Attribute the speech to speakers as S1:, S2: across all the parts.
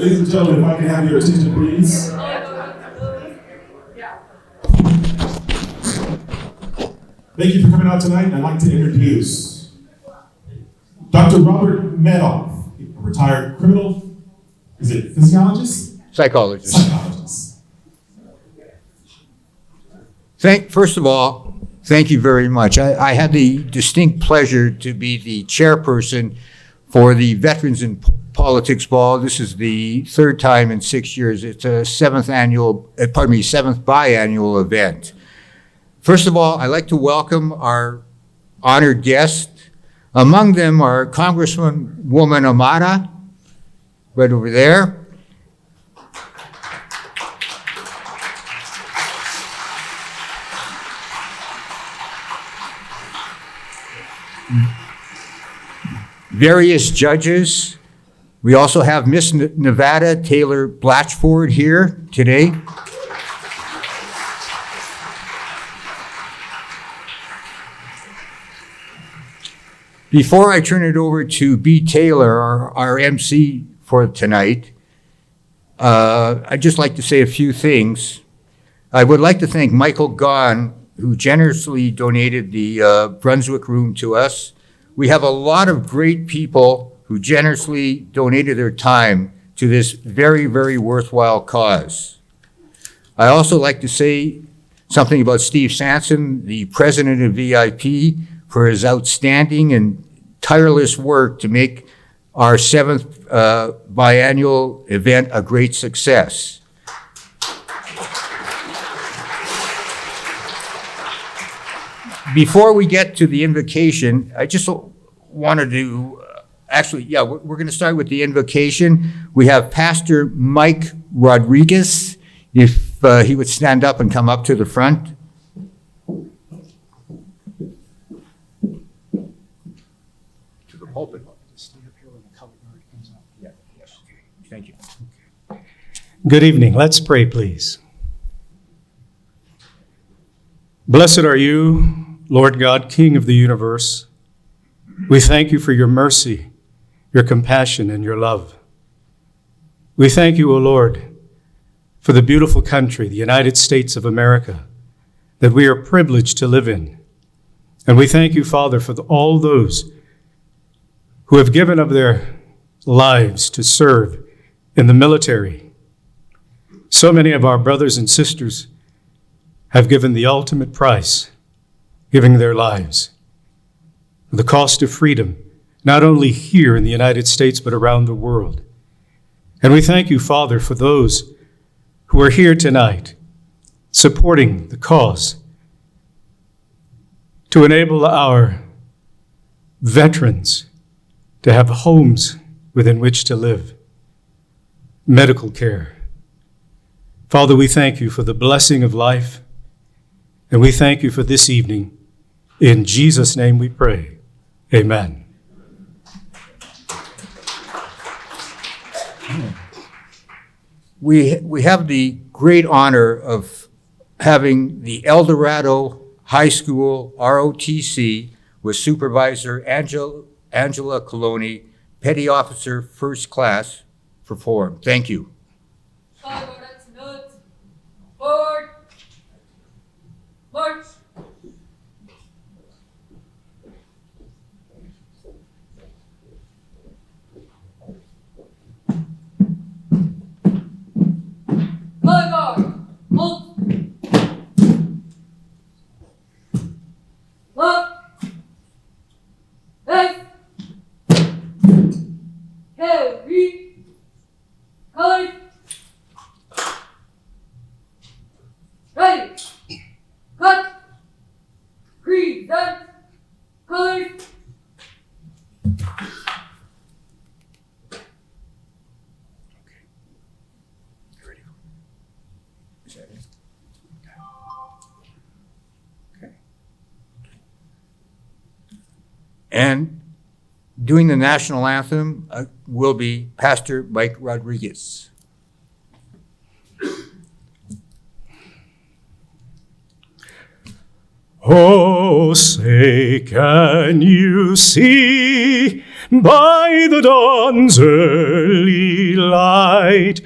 S1: Ladies and gentlemen, if I can have your attention, please. Thank you for coming out tonight. I'd like to introduce Dr. Robert Madoff, a retired criminal, is it physiologist?
S2: Psychologist. First of all, thank you very much. I had the distinct pleasure to be the chairperson for the Veterans in Politics Ball. This is the third time in 6 years. It's a seventh biannual event. First of all, I'd like to welcome our honored guests. Among them are Congresswoman Amata, right over there. Various judges. We also have Miss Nevada Taylor Blatchford here today. Before I turn it over to B. Taylor, our MC for tonight, I'd just like to say a few things. I would like to thank Michael Gahn, who generously donated the Brunswick room to us. We have a lot of great people who generously donated their time to this very, very worthwhile cause. I also like to say something about Steve Sanson, the president of VIP, for his outstanding and tireless work to make our seventh biannual event a great success. Before we get to the invocation, I just wanted to, we're going to start with the invocation. We have Pastor Mike Rodriguez, if he would stand up and come up to the front. To the pulpit.
S3: Stand up here when the color guard comes up.
S2: Yeah, yes. Thank you.
S3: Good evening. Let's pray, please. Blessed are you, Lord God, King of the universe. We thank you for your mercy, your compassion, and your love. We thank you, O Lord, for the beautiful country, the United States of America, that we are privileged to live in. And we thank you, Father, for all those who have given of their lives to serve in the military. So many of our brothers and sisters have given the ultimate price, giving their lives. The cost of freedom, not only here in the United States, but around the world. And we thank you, Father, for those who are here tonight, supporting the cause to enable our veterans to have homes within which to live, medical care. Father, we thank you for the blessing of life, and we thank you for this evening. In Jesus' name we pray. Amen.
S2: We have the great honor of having the El Dorado High School ROTC with Supervisor Angela Coloni, Petty Officer First Class, perform. Thank you.
S4: Forward. March. Color guard. Hold. Left. Left. Heavy. Color. Ready. Cut. Present. Colors.
S2: And doing the national anthem will be Pastor Mike Rodriguez.
S3: Oh, say, can you see by the dawn's early light.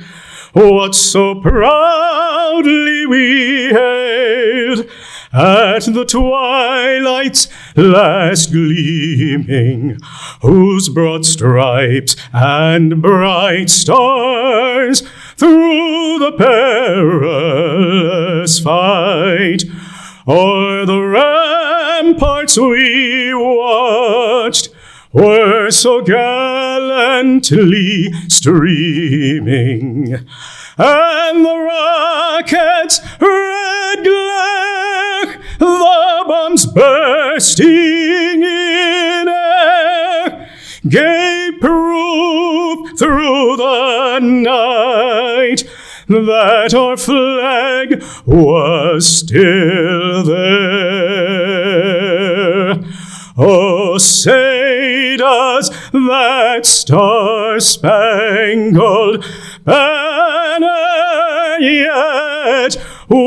S3: What so proudly we hailed at the twilight's last gleaming, whose broad stripes and bright stars through the perilous fight o'er the ramparts we watched were so gallantly streaming, and the rocket's red glare, the bombs bursting in air, gave proof through the night that our flag was still there. Oh, say does that star-spangled banner yet wave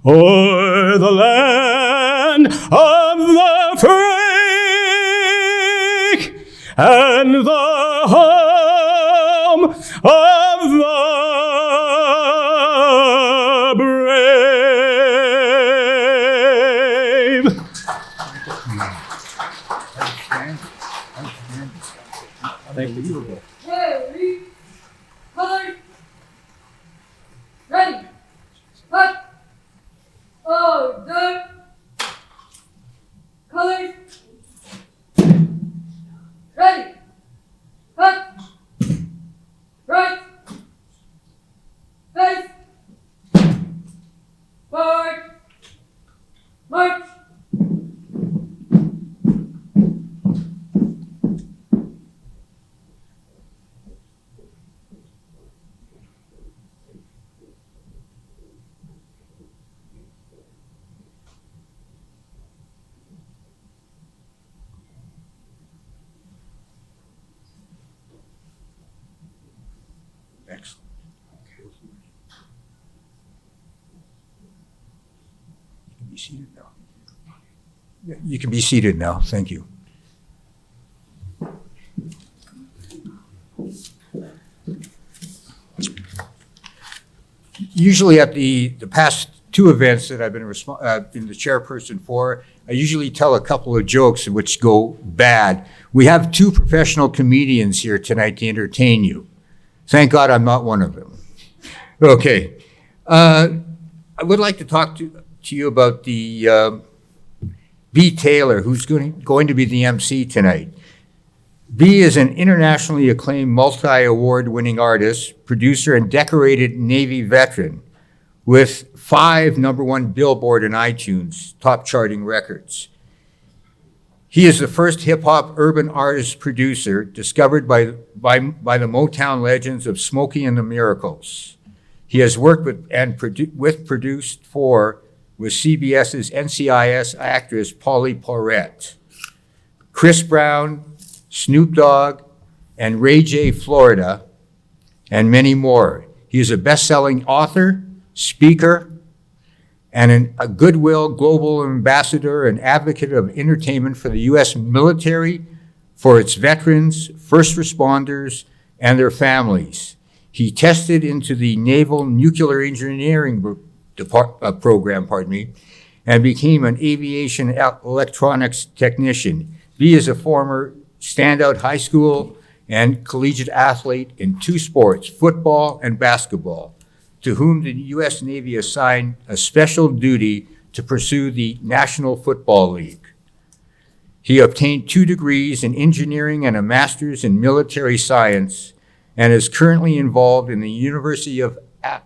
S3: o'er the land of the free and the home of the brave.
S4: Carry. Colors. Ready. Cut. Order. Colors. Ready. Cut. Right. Face. Forward. March.
S2: Excellent. You can be seated now. Yeah, you can be seated now. Thank you. Usually at the past two events that I've been the chairperson for, I usually tell a couple of jokes which go bad. We have two professional comedians here tonight to entertain you. Thank God I'm not one of them. Okay. I would like to talk to you about the B. Taylor, who's going to be the MC tonight. B is an internationally acclaimed multi-award winning artist, producer, and decorated Navy veteran with 5 #1 Billboard and iTunes top charting records. He is the first hip-hop urban artist producer discovered by the Motown legends of Smokey and the Miracles. He has worked with produced for CBS's NCIS actress Polly Porrette, Chris Brown, Snoop Dogg, and Ray J. Florida, and many more. He is a best-selling author, speaker, and a Goodwill Global Ambassador and advocate of entertainment for the U.S. military, for its veterans, first responders, and their families. He tested into the Naval Nuclear Engineering program, and became an aviation electronics technician. B is a former standout high school and collegiate athlete in 2 sports, football and basketball, to whom the U.S. Navy assigned a special duty to pursue the National Football League. He obtained 2 degrees in engineering and a master's in military science, and is currently involved in the University of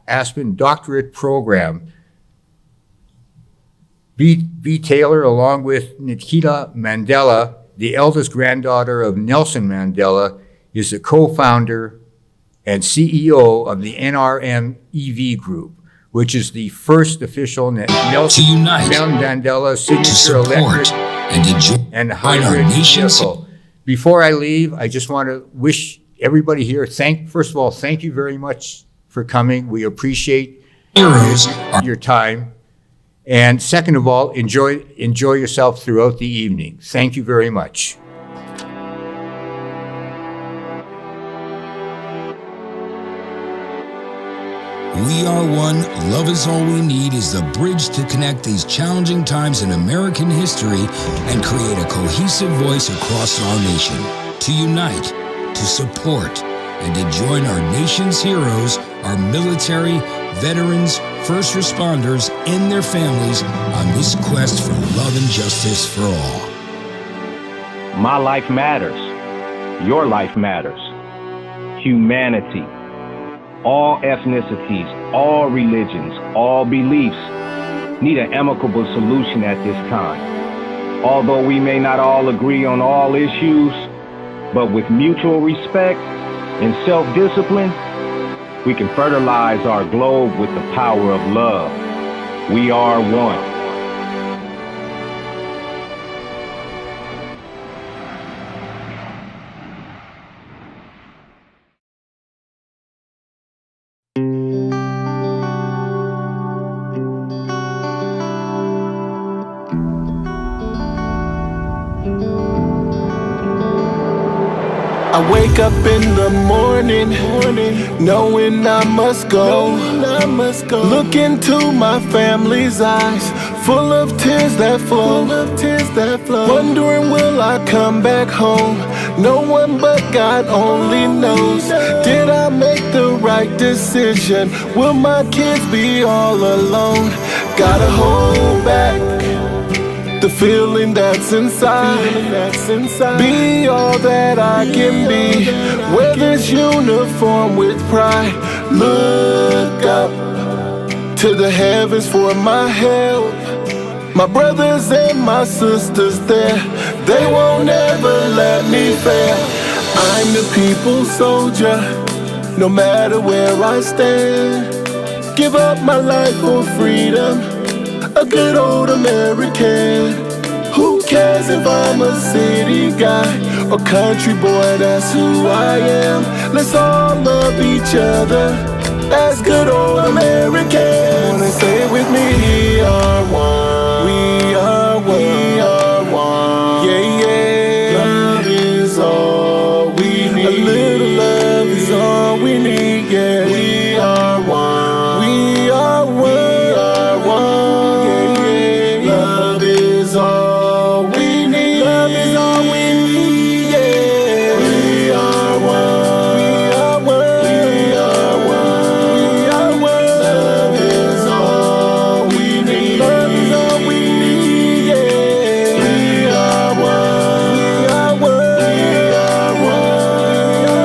S2: Aspen doctorate program. B. Taylor, along with Nikita Mandela, the eldest granddaughter of Nelson Mandela, is the co-founder and CEO of the NRM EV Group, which is the first official Nelson Mandela signature electric and hybrid vehicle. Before I leave, I just want to wish everybody here, first of all, thank you very much for coming. We appreciate your time. And second of all, enjoy yourself throughout the evening. Thank you very much.
S5: We Are One, Love Is All We Need is the bridge to connect these challenging times in American history and create a cohesive voice across our nation. To unite, to support, and to join our nation's heroes, our military, veterans, first responders, and their families on this quest for love and justice for all.
S6: My life matters. Your life matters. Humanity. All ethnicities, all religions, all beliefs need an amicable solution at this time. Although we may not all agree on all issues, but with mutual respect and self-discipline, we can fertilize our globe with the power of love. We are one.
S7: I wake up in the morning, knowing I must go. Look into my family's eyes, full of tears that flow. Wondering, will I come back home? No one but God only knows. Did I make the right decision? Will my kids be all alone? Gotta hold back the feeling that's inside. Be all that I can be. Wear this uniform with pride. Look up to the heavens for my help. My brothers and my sisters there, they won't ever let me fail. I'm the people's soldier, no matter where I stand. Give up my life for freedom, a good old American. Who cares if I'm a city guy or country boy, that's who I am. Let's all love each other as good old Americans. Wanna say it with me? We are one. We are one. We are one. Yeah, yeah. Love is all we need. A little love is all we need, yeah. We are one. We are one. We are one. Yeah, yeah. Love is all we need. Love is all we need, yeah. We are one. We are one. We are one. We are one. Love is all we need. Love is all we need, yeah. We are one. We are one. We are one.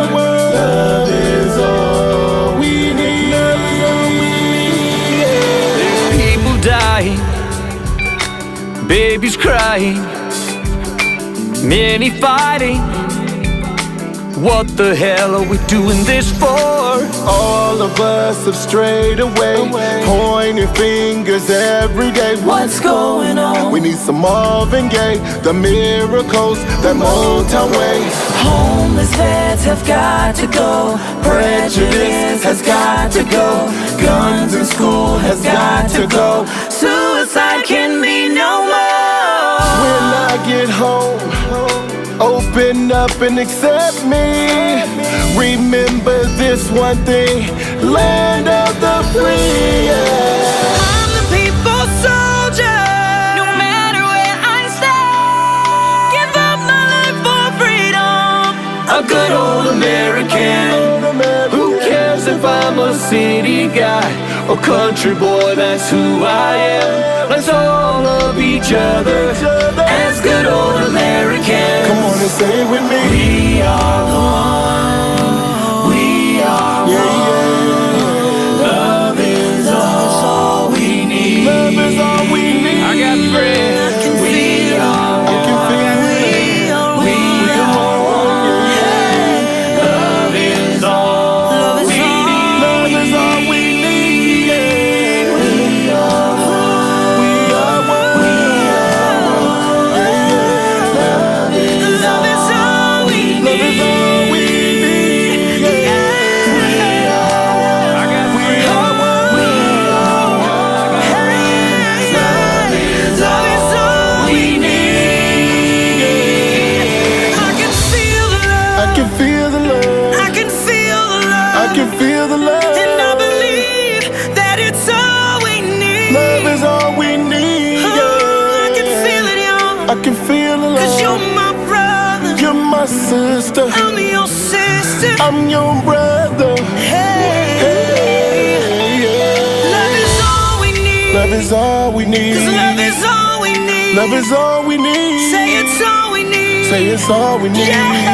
S7: We are one. Love is all we need. Love is all we need, yeah.
S8: People dying, babies crying, many fighting. What the hell are we doing this for?
S7: All of us have strayed away, pointing fingers every day.
S8: What's going on?
S7: We need some Marvin Gaye, the miracles, that Motown way.
S8: Homeless vets have got to go. Prejudice has got to go. Guns in school has got to go. Suicide can be no more.
S7: When I get home, open up and accept me. Remember this one thing, land of the free, yeah.
S8: I'm the people's soldier. No matter where I stand, give up my life for freedom. A good old American. Who cares if I'm a city guy or country boy, that's who I am. Let's all love each other as good old Americans.
S7: Come on and say it with me.
S8: We are one. We are
S7: Yeah,
S8: one.
S7: yeah.
S8: Love is all we need.
S7: Love is all we need.
S8: I got friends. We are
S7: I can feel it.
S8: we are one. Love is all we need.
S7: Love is all we need, yeah. We are one. We are one. We are one. Yeah, yeah. Love is
S8: all we
S7: Love is all we need. can feel the love.
S8: And I believe that it's all we need.
S7: Love is all we need.
S8: Oh, I can feel it, y'all.
S7: I can feel the love.
S8: 'Cause you're my brother.
S7: You're my sister.
S8: I'm your sister.
S7: I'm your brother.
S8: Hey,
S7: Yeah.
S8: love is all we need.
S7: Love is all we need.
S8: 'Cause love is all we need.
S7: Love is all we need.
S8: Say it's all we need.
S7: Say it's all we need.
S8: Yeah.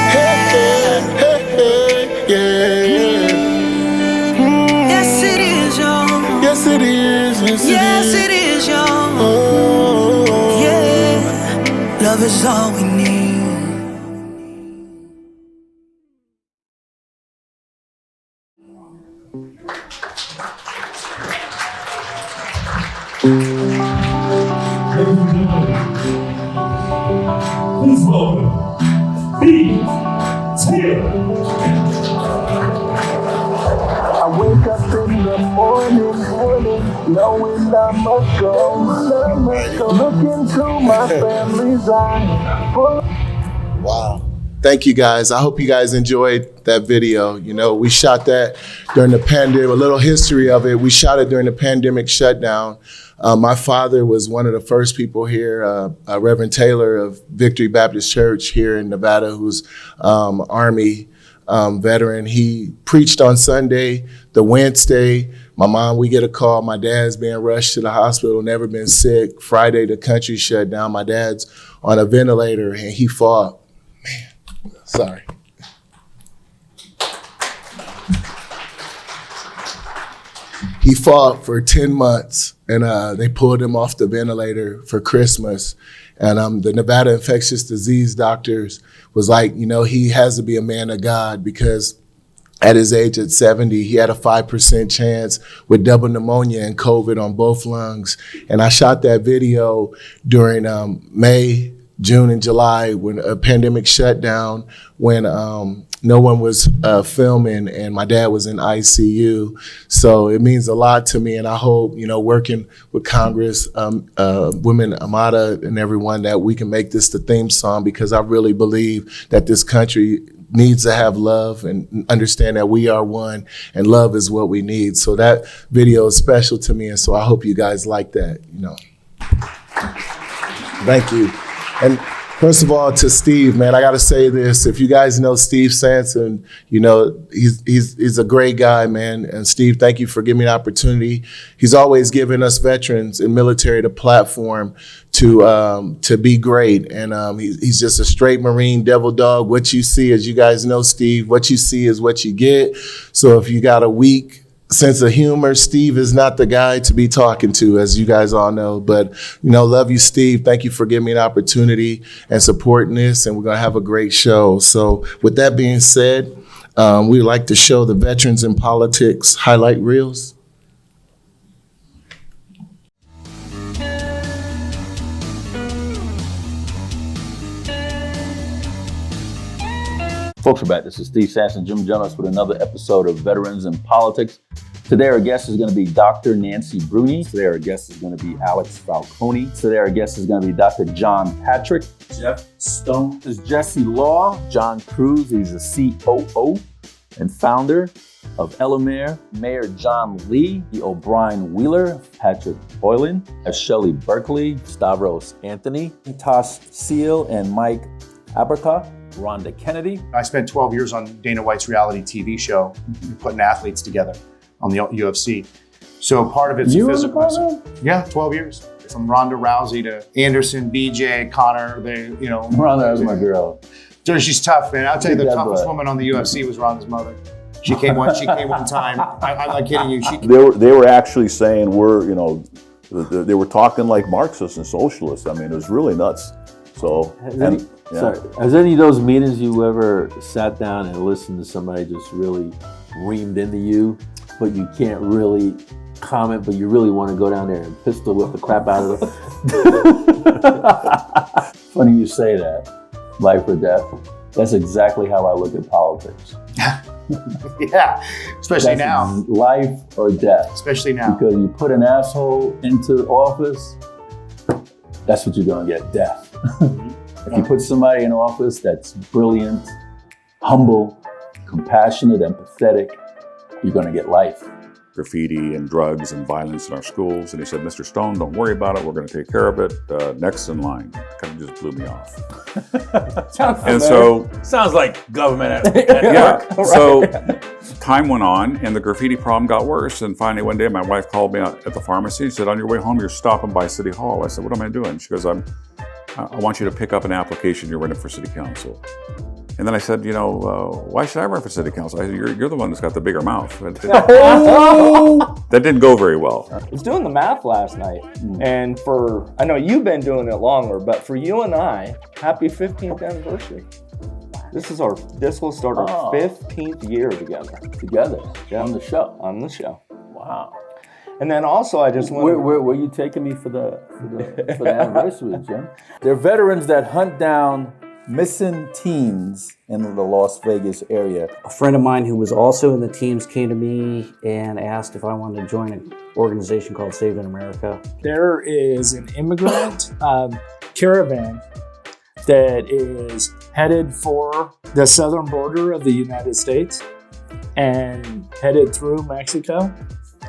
S7: Hey, hey, hey, yeah.
S8: Yes, it is, y'all.
S7: Yes, it is.
S8: Yes, it is, y'all.
S7: Oh.
S8: Yeah, love is all we need.
S1: Ladies and gentlemen, please welcome B. Taylor.
S7: I wake up in the morning, knowing I must go. Look into my family's eyes. Wow. Thank you guys. I hope you guys enjoyed that video. You know, we shot that during the pandemic, a little history of it. We shot it during the pandemic shutdown. My father was one of the first people here, Reverend Taylor of Victory Baptist Church here in Nevada, who's Army veteran. He preached on Sunday. The Wednesday, my mom, we get a call. My dad's being rushed to the hospital, never been sick. Friday, the country shut down. My dad's on a ventilator and he fought. Man, sorry. He fought for 10 months and they pulled him off the ventilator for Christmas. And the Nevada infectious disease doctors was like, you know, he has to be a man of God because at his age at 70, he had a 5% chance with double pneumonia and COVID on both lungs. And I shot that video during May, June, and July when a pandemic shut down, when no one was filming and my dad was in ICU. So it means a lot to me. And I hope, you know, working with Congress, Women Amada and everyone, that we can make this the theme song, because I really believe that this country needs to have love and understand that we are one and love is what we need. So that video is special to me. And so I hope you guys like that, you know. Thank you. And first of all, to Steve, man, I got to say this. If you guys know Steve Sanson, you know, he's a great guy, man. And Steve, thank you for giving me the opportunity. He's always given us veterans and military the platform to be great. And he's just a straight Marine devil dog. What you see, as you guys know, Steve, what you see is what you get. So if you got a weak sense of humor, Steve is not the guy to be talking to, as you guys all know. But, you know, love you, Steve. Thank you for giving me an opportunity and supporting this, and we're going to have a great show. So with that being said, we'd like to show the Veterans in Politics highlight reels.
S9: Folks, we're back. This is Steve Sanson, Jim Jonas, with another episode of Veterans in Politics. Today, our guest is going to be Dr. Nancy Bruni. Today, our guest is going to be Alex Falcone. Today, our guest is going to be Dr. John Patrick. Jeff Stone. This is Jesse Law. John Cruz. He's the COO and founder of Elamere. Mayor John Lee. The O'Brien Wheeler. Patrick Boylan. Shelley Berkeley. Stavros Anthony. Toss Seal and Mike Abercroft. Rhonda Kennedy.
S10: I spent 12 years on Dana White's reality TV show, putting athletes together on the UFC. So part of it's a physical. Yeah, 12 years. From Ronda Rousey to Anderson, BJ, Connor,
S9: Ronda was my girl.
S10: So she's tough, man. I'll tell you, the toughest woman on the UFC was Ronda's mother. She came one time. I'm not kidding you.
S11: They were actually saying they were talking like Marxists and socialists. I mean, it was really nuts. So,
S9: has any of those meetings you ever sat down and listened to somebody just really reamed into you, but you can't really comment, but you really want to go down there and pistol whip the crap out of them? Funny you say that. Life or death. That's exactly how I look at politics.
S10: Yeah, especially now.
S9: Life or death.
S10: Especially now.
S9: Because you put an asshole into office, that's what you're going to get, death. If you put somebody in office that's brilliant, humble, compassionate, empathetic, you're going to get life.
S11: Graffiti and drugs and violence in our schools. And he said, Mr. Stone, don't worry about it. We're going to take care of it. Next in line. Kind of just blew me off. And so,
S12: sounds like government.
S11: yeah. So time went on and the graffiti problem got worse. And finally one day my wife called me out at the pharmacy and said, on your way home, you're stopping by City Hall. I said, what am I doing? She goes, I want you to pick up an application. You're running for city council. And then I said, why should I run for city council? I said, you're the one that's got the bigger mouth. That didn't go very well.
S12: I was doing the math last night, and I know you've been doing it longer, but for you and I, happy 15th anniversary. This will start our 15th year together.
S9: Yeah. On the show.
S12: Wow. And then also, I just want
S9: where you taking me for the anniversary, Jim? They're veterans that hunt down missing teens in the Las Vegas area.
S13: A friend of mine who was also in the teams came to me and asked if I wanted to join an organization called Saving America.
S14: There is an immigrant caravan that is headed for the southern border of the United States and headed through Mexico,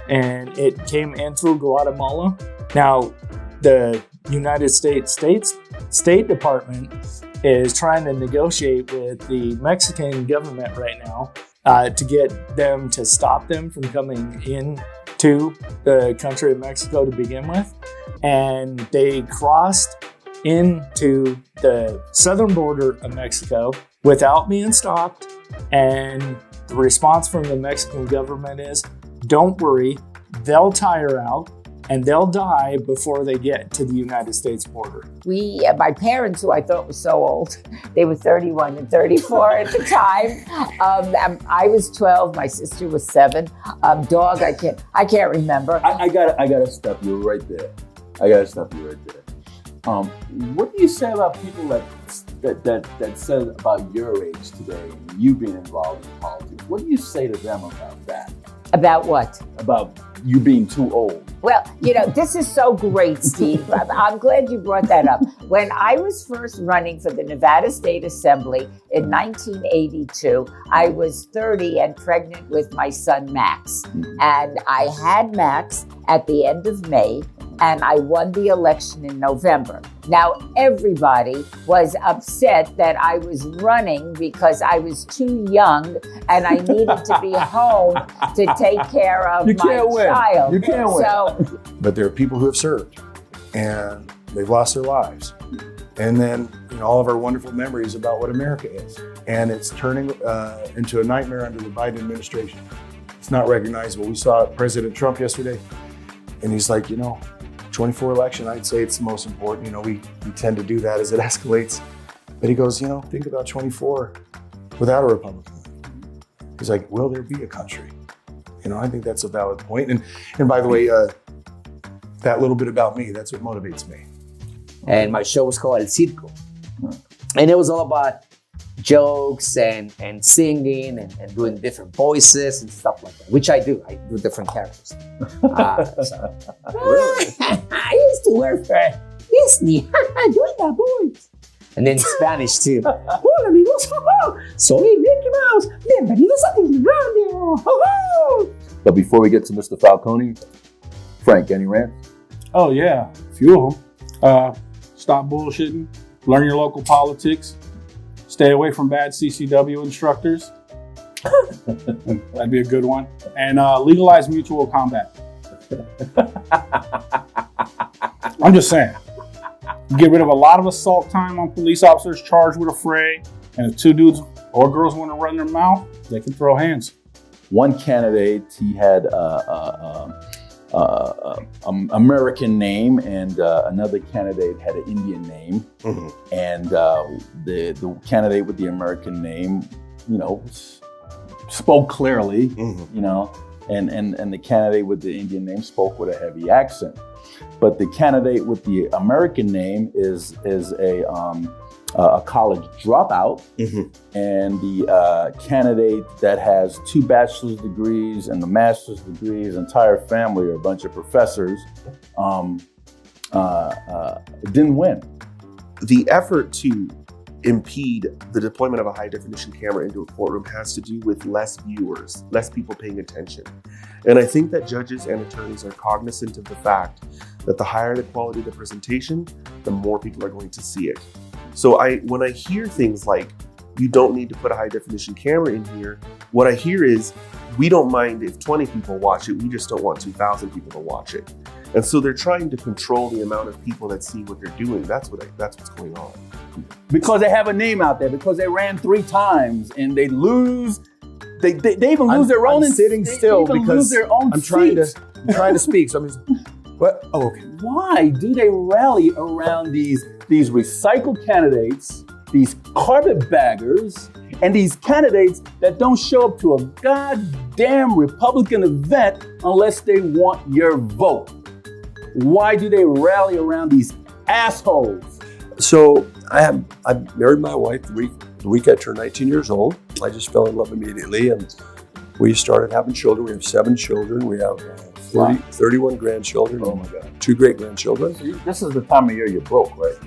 S14: and it came in through Guatemala. Now, the United States State Department is trying to negotiate with the Mexican government right now to get them to stop them from coming into the country of Mexico to begin with. And they crossed into the southern border of Mexico without being stopped. And the response from the Mexican government is, don't worry, they'll tire out and they'll die before they get to the United States border.
S15: My parents, who I thought were so old, they were 31 and 34 at the time. I was 12, my sister was 7. Dog, I can't remember.
S9: I gotta stop you right there. What do you say about people that said about your age today and you being involved in politics? What do you say to them about that?
S15: About what?
S9: About you being too old.
S15: Well, this is so great, Steve. I'm glad you brought that up. When I was first running for the Nevada State Assembly in 1982, I was 30 and pregnant with my son, Max. And I had Max at the end of May, and I won the election in November. Now, everybody was upset that I was running because I was too young and I needed to be home to take care of my child.
S9: You can't win.
S16: But there are people who have served and they've lost their lives. And then all of our wonderful memories about what America is. And it's turning into a nightmare under the Biden administration. It's not recognizable. We saw President Trump yesterday, and he's like, 24 election, I'd say it's the most important. We tend to do that as it escalates. But he goes, think about 24 without a Republican. He's like, will there be a country? I think that's a valid point. And by the way, that little bit about me, that's what motivates me.
S13: And my show was called El Circo. And it was all about jokes and singing and doing different voices and stuff like that, which I do. I do different characters. Really? I used to work for Disney. Doing that voice. And then Spanish too. Hola amigos, soy Mickey Mouse. Bienvenidos a Disneylandia.
S9: But before we get to Mr. Falcone, Frank, any rants?
S17: Oh yeah, a few of them. Stop bullshitting. Learn your local politics. Stay away from bad CCW instructors. That'd be a good one. And legalize mutual combat. I'm just saying. Get rid of a lot of assault time on police officers charged with a fray. And if 2 dudes or girls want to run their mouth, they can throw hands.
S9: One candidate, he had American name, and another candidate had an Indian name. Mm-hmm. And the candidate with the American name, spoke clearly, mm-hmm. And the candidate with the Indian name spoke with a heavy accent. But the candidate with the American name is a college dropout, mm-hmm. and the candidate that has 2 bachelor's degrees and the master's degrees, entire family are a bunch of professors, didn't win.
S16: The effort to
S18: impede the deployment of a high definition camera into a courtroom has to do with less viewers, less people paying attention. And I think that judges and attorneys are cognizant of the fact that the higher the quality of the presentation, the more people are going to see it. So when I hear things like, you don't need to put a high definition camera in here, what I hear is, we don't mind if 20 people watch it, we just don't want 2,000 people to watch it. And so they're trying to control the amount of people that see what they're doing. That's what's going on.
S9: Because they have a name out there, because they ran 3 times and they lose. They even lose their own.
S16: I'm sitting still because I'm trying to speak. So I'm just, what? Oh, okay.
S9: Why do they rally around these recycled candidates, these carpetbaggers, and these candidates that don't show up to a goddamn Republican event unless they want your vote? Why do they rally around these assholes?
S19: So I married my wife the week I turned 19 years old. I just fell in love immediately, and we started having children. We have 7 children. We have 31 grandchildren.
S9: Oh my God.
S19: 2 great-grandchildren.
S9: This is the time of year you're broke, right?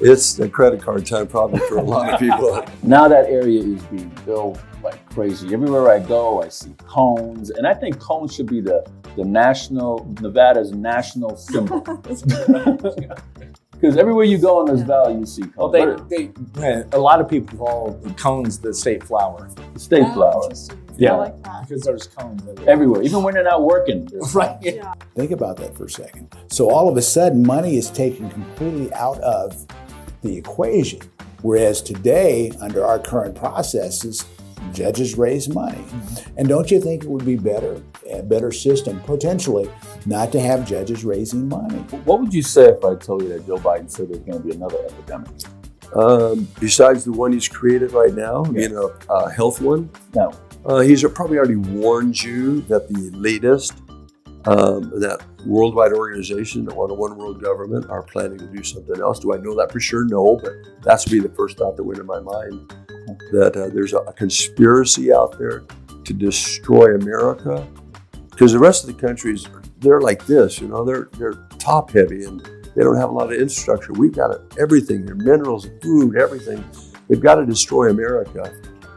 S19: It's the credit card time probably for a lot of people.
S9: Now that area is being built like crazy. Everywhere I go, I see cones, and I think cones should be the Nevada's national symbol. Because everywhere you go in this valley, you see cones.
S14: Well, a lot of people call the cones the state flower.
S9: The state flower.
S14: Yeah,
S9: I like
S14: that. Because there's cones
S9: everywhere, even when they're not working.
S14: Right. Yeah.
S20: Think about that for a second. So all of a sudden, money is taken completely out of the equation. Whereas today, under our current processes, judges raise money. And don't you think it would be a better system, potentially, not to have judges raising money?
S9: What would you say if I told you that Joe Biden said there's going to be another epidemic?
S19: Besides the one he's created right now, being a health one?
S9: No.
S19: He's probably already warned you that the latest, that worldwide organization that want a one world government are planning to do something else. Do I know that for sure? No, but that's would be the first thought that went in my mind, that there's a conspiracy out there to destroy America. Because the rest of the countries, they're like this, they're top heavy and they don't have a lot of infrastructure. We've got everything here, minerals, food, everything. They've got to destroy America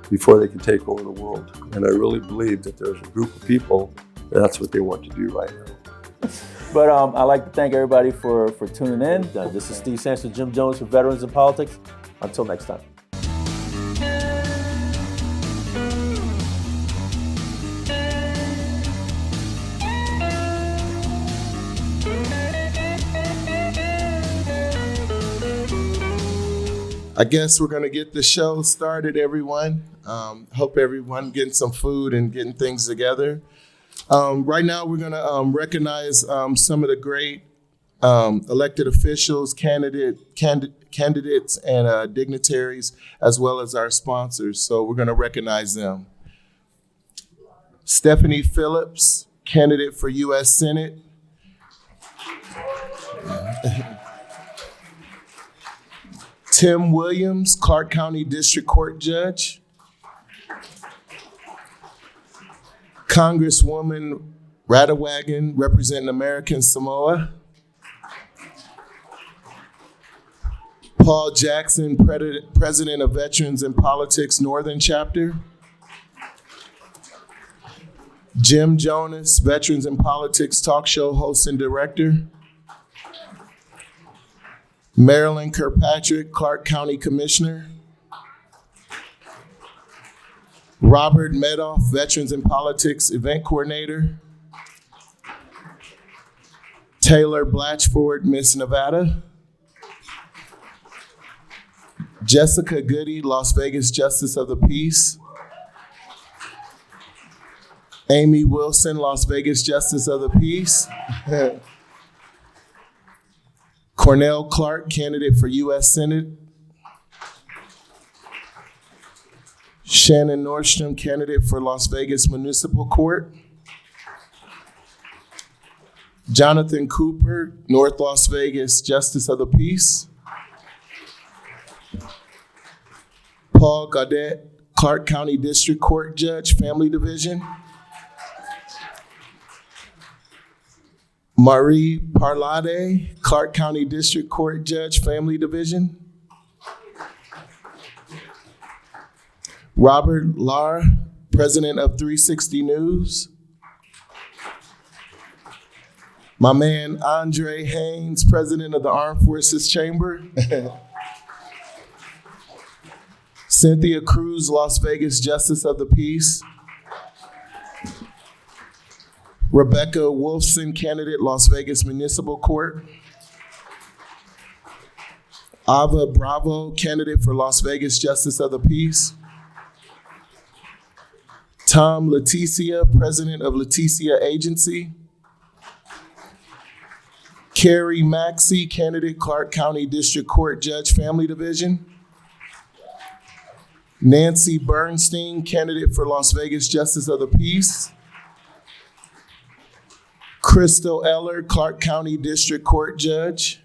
S19: before they can take over the world. And I really believe that there's a group of people that's what they want to do right now.
S9: But I'd like to thank everybody for tuning in. This is Steve Sampson, Jim Jones for Veterans in Politics. Until next time.
S7: I guess we're going to get the show started, everyone. Hope everyone getting some food and getting things together. Right now, we're going to recognize some of the great elected officials, candidates, and dignitaries, as well as our sponsors. So we're going to recognize them. Stephanie Phillips, candidate for U.S. Senate. Tim Williams, Clark County District Court Judge. Congresswoman Radawagan, representing American Samoa. Paul Jackson, President of Veterans in Politics, Northern Chapter. Jim Jonas, Veterans in Politics Talk Show host and director. Marilyn Kirkpatrick, Clark County Commissioner. Robert Medoff, Veterans in Politics Event Coordinator. Taylor Blatchford, Miss Nevada. Jessica Goody, Las Vegas Justice of the Peace. Amy Wilson, Las Vegas Justice of the Peace. Cornell Clark, candidate for U.S. Senate. Shannon Nordstrom, candidate for Las Vegas Municipal Court. Jonathan Cooper, North Las Vegas Justice of the Peace. Paul Gaudet, Clark County District Court Judge, Family Division. Marie Parlade, Clark County District Court Judge, Family Division. Robert Lahr, president of 360 News. My man Andre Haynes, president of the Armed Forces Chamber. Cynthia Cruz, Las Vegas Justice of the Peace. Rebecca Wolfson, candidate, Las Vegas Municipal Court. Ava Bravo, candidate for Las Vegas Justice of the Peace. Tom Leticia, president of Leticia Agency. Carrie Maxey, candidate, Clark County District Court Judge, Family Division. Nancy Bernstein, candidate for Las Vegas Justice of the Peace. Crystal Eller, Clark County District Court Judge.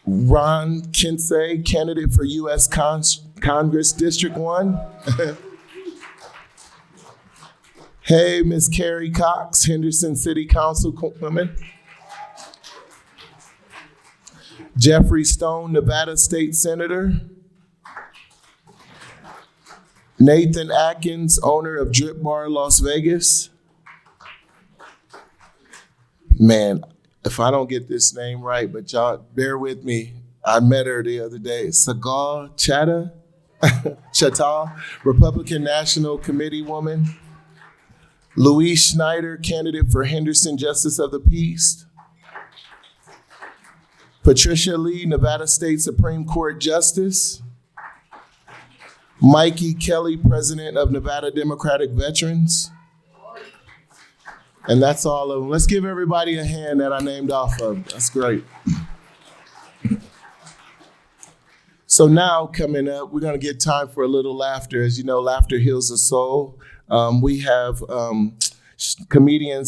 S7: Ron Kinsey, candidate for U.S. Congress District 1. Hey, Miss Carrie Cox, Henderson City Councilwoman. Jeffrey Stone, Nevada State Senator. Nathan Atkins, owner of Drip Bar Las Vegas. Man, if I don't get this name right, but y'all bear with me. I met her the other day. Sagal Chata, Republican National Committee woman. Louise Schneider, candidate for Henderson Justice of the Peace. Patricia Lee, Nevada State Supreme Court Justice. Mikey Kelly, president of Nevada Democratic Veterans. And that's all of them. Let's give everybody a hand that I named off of. That's great. So now coming up, we're gonna get time for a little laughter. As you know, laughter heals the soul. We have comedian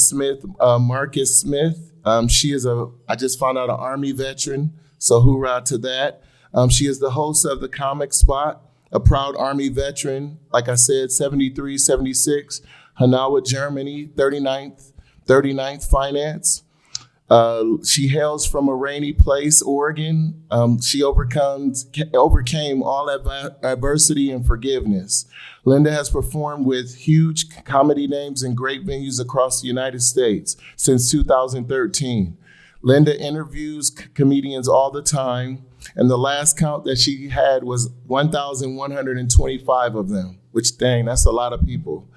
S7: Marcus Smith. She is I just found out, an Army veteran, so hoorah to that. She is the host of the Comic Spot, a proud Army veteran, like I said, 73, 76, Hanau, Germany, 39th Finance. She hails from a rainy place, Oregon. She overcame all adversity and forgiveness. Linda has performed with huge comedy names in great venues across the United States since 2013. Linda interviews comedians all the time, and the last count that she had was 1,125 of them, which, dang, that's a lot of people.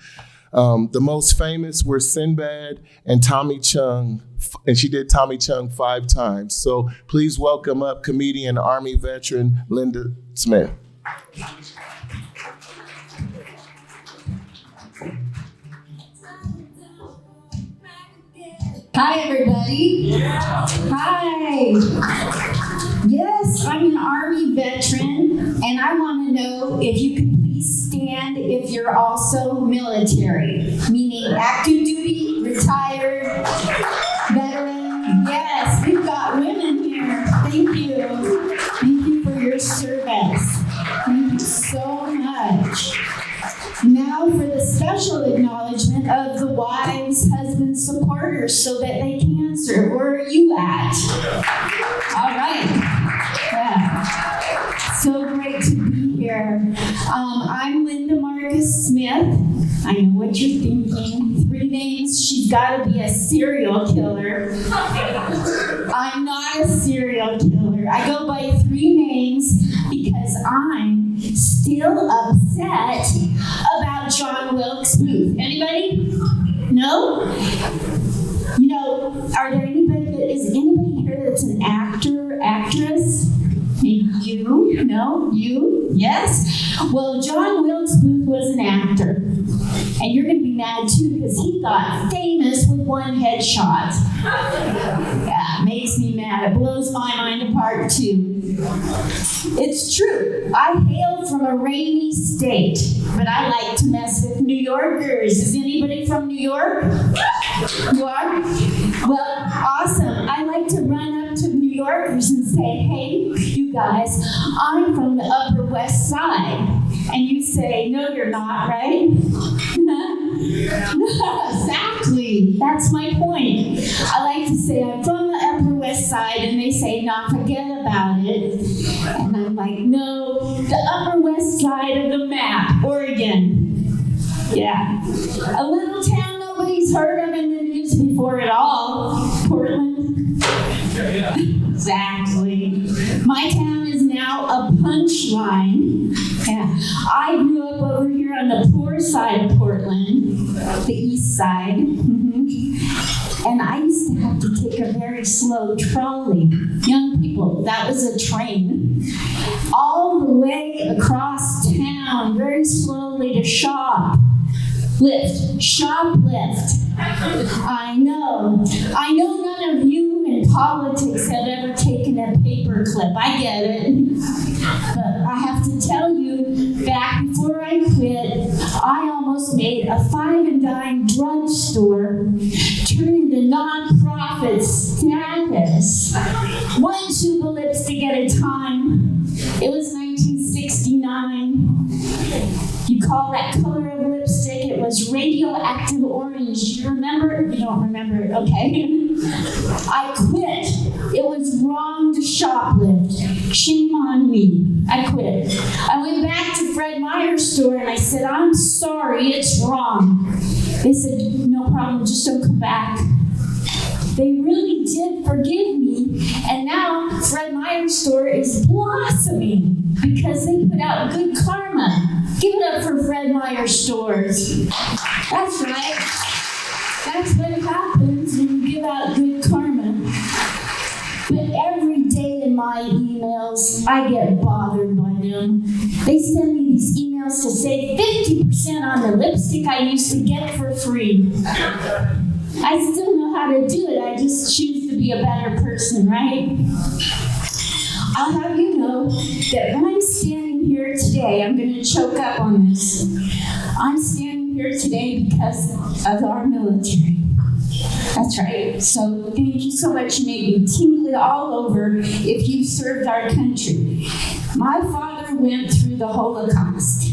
S7: The most famous were Sinbad and Tommy Chung, and she did Tommy Chung 5 times. So please welcome up comedian, Army veteran, Linda Smith.
S21: Hi, everybody. Hi. Yes, I'm an Army veteran, and I want to know if you could please stand if you're also military, meaning active duty, retired, veteran. Yes, we've got women here. Thank you. Thank you for your service. Thank you so much. Now for the special acknowledgement of the wives, husbands, supporters so that they can serve. Where are you at? All right. Yeah. So great to be here. I'm Linda Marcus Smith. I know what you're thinking. 3 names, she's got to be a serial killer. I'm not a serial killer. I go by 3 names because I'm still upset about John Wilkes Booth. Anybody? No? You know, is anybody here that's an actor, actress? Maybe you? No? You? Yes? Well, John Wilkes Booth was an actor. And you're going to be mad too because he got famous with 1 headshot. Yeah, makes me mad. It blows my mind apart too. It's true. I hail from a rainy state, but I like to mess with New Yorkers. Is anybody from New York? You are? Well, awesome. I like to run up to New Yorkers and say, hey, you guys, I'm from the Upper West Side. And you say, no, you're not, right? Exactly. That's my point. I like to say I'm from the Upper West Side, and they say, nah, forget about it. And I'm like, no, the side of the map, Oregon. Yeah. A little town nobody's heard of in the news before at all, Portland. Exactly. My town is now a punchline. Yeah. I grew up over here on the poor side of Portland, the east side. And I used to have to take a very slow trolley. Young people, that was a train. All the way across town, very slowly to shop. Shoplift. I know none of you in politics have ever taken a paper clip. I get it. But I have to tell you, back before I quit, I almost made a five and dime drugstore turn into nonprofit status. One tube of lipstick at a time. It was 1969. You call that color of lipstick, it was radioactive orange. Do you remember? You don't remember it, okay. I quit. It was wrong to shoplift. Shame on me. I quit. I went back to Fred Meyer's store and I said, I'm sorry, it's wrong. They said, no problem, just don't come back. They really did forgive me, and now Fred Meyer's store is blossoming because they put out good karma. Give it up for Fred Meyer stores. That's right. That's what happens when you give out good karma. But every day in my emails, I get bothered by them. They send me these emails to save 50% on the lipstick I used to get for free. I still know how to do it. I just choose to be a better person, right? I'll have you know that when I'm standing here today, I'm going to choke up on this. I'm standing here today because of our military. That's right. So thank you so much. You made me tingle all over if you served our country. My father went through the Holocaust.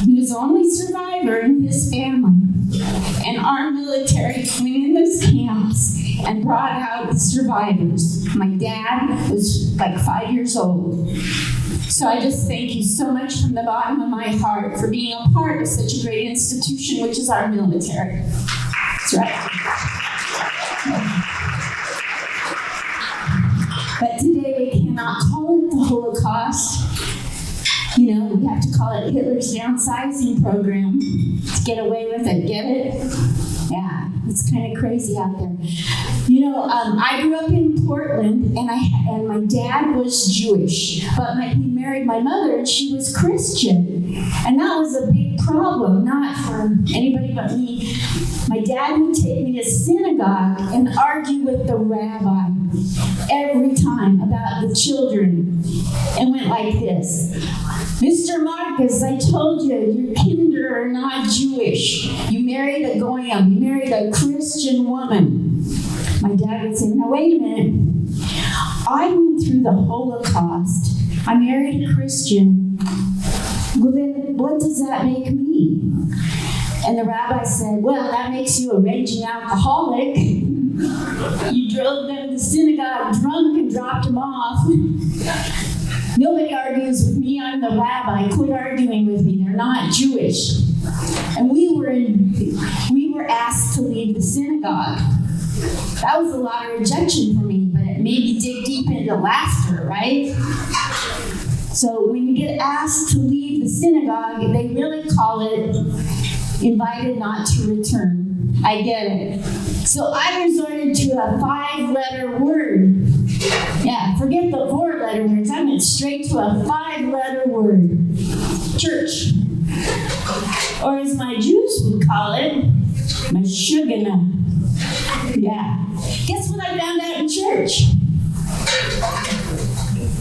S21: He was the only survivor in his family. And our military went in those camps and brought out the survivors. My dad was like 5 years old. So I just thank you so much from the bottom of my heart for being a part of such a great institution, which is our military. That's right. But today we cannot call it the Holocaust. You know, we have to call it Hitler's downsizing program to get away with it. Get it? Yeah, it's kind of crazy out there. You know, I grew up in Portland, and my dad was Jewish, but he married my mother, and she was Christian, and that was a big problem, not for anybody but me. My dad would take me to synagogue and argue with the rabbi every time about the children, and went like this. Mr. Marcus, I told you, your kinder are not Jewish. You married a goyim, you married a Christian woman. My dad would say, now wait a minute. I went through the Holocaust. I married a Christian. Well then, what does that make me? And the rabbi said, well, that makes you a raging alcoholic. You drove them to synagogue drunk and dropped them off. Nobody argues with me. I'm the rabbi. Quit arguing with me. They're not Jewish. And we were asked to leave the synagogue. That was a lot of rejection for me, but it made me dig deep into laughter, right? So when you get asked to leave the synagogue, they really call it invited not to return. I get it. So I resorted to a 5-letter word. Yeah, forget the 4-letter words. I went straight to a 5-letter word. Church. Or as my Jews would call it, Meshugana. Yeah. Guess what I found out in church?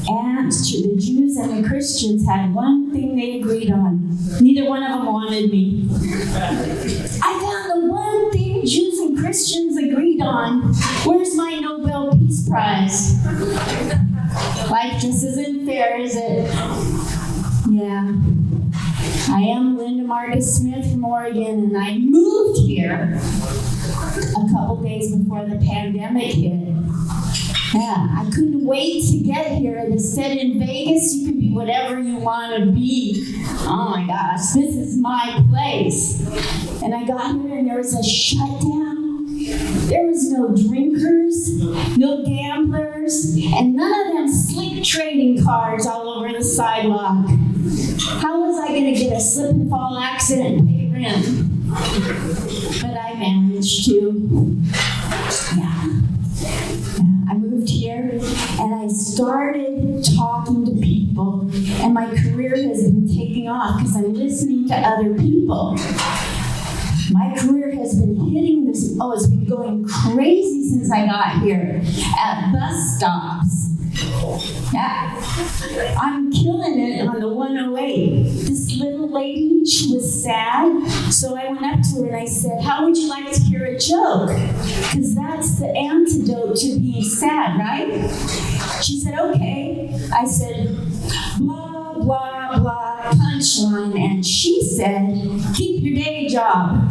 S21: And the Jews and the Christians had one thing they agreed on. Neither one of them wanted me. I found the one thing Jews and Christians agreed on. Where's my Nobel Peace Prize? Life just isn't fair, is it? Yeah. I am Linda Marcus Smith from Oregon, and I moved here a couple days before the pandemic hit. Yeah, I couldn't wait to get here. They said in Vegas you can be whatever you want to be. Oh my gosh, this is my place. And I got here and there was a shutdown. There was no drinkers, no gamblers, and none of them slick trading cards all over the sidewalk. How was I going to get a slip and fall accident and pay rent? But I managed to. Yeah. I moved here and I started talking to people, and my career has been taking off because I'm listening to other people. My career has been hitting this, it's been going crazy since I got here at bus stops. Yeah, I'm killing it on the 108. This little lady, she was sad, so I went up to her and I said, how would you like to hear a joke? Because that's the antidote to being sad, right? She said, okay. I said, blah, blah, blah, punchline. And she said, keep your day job.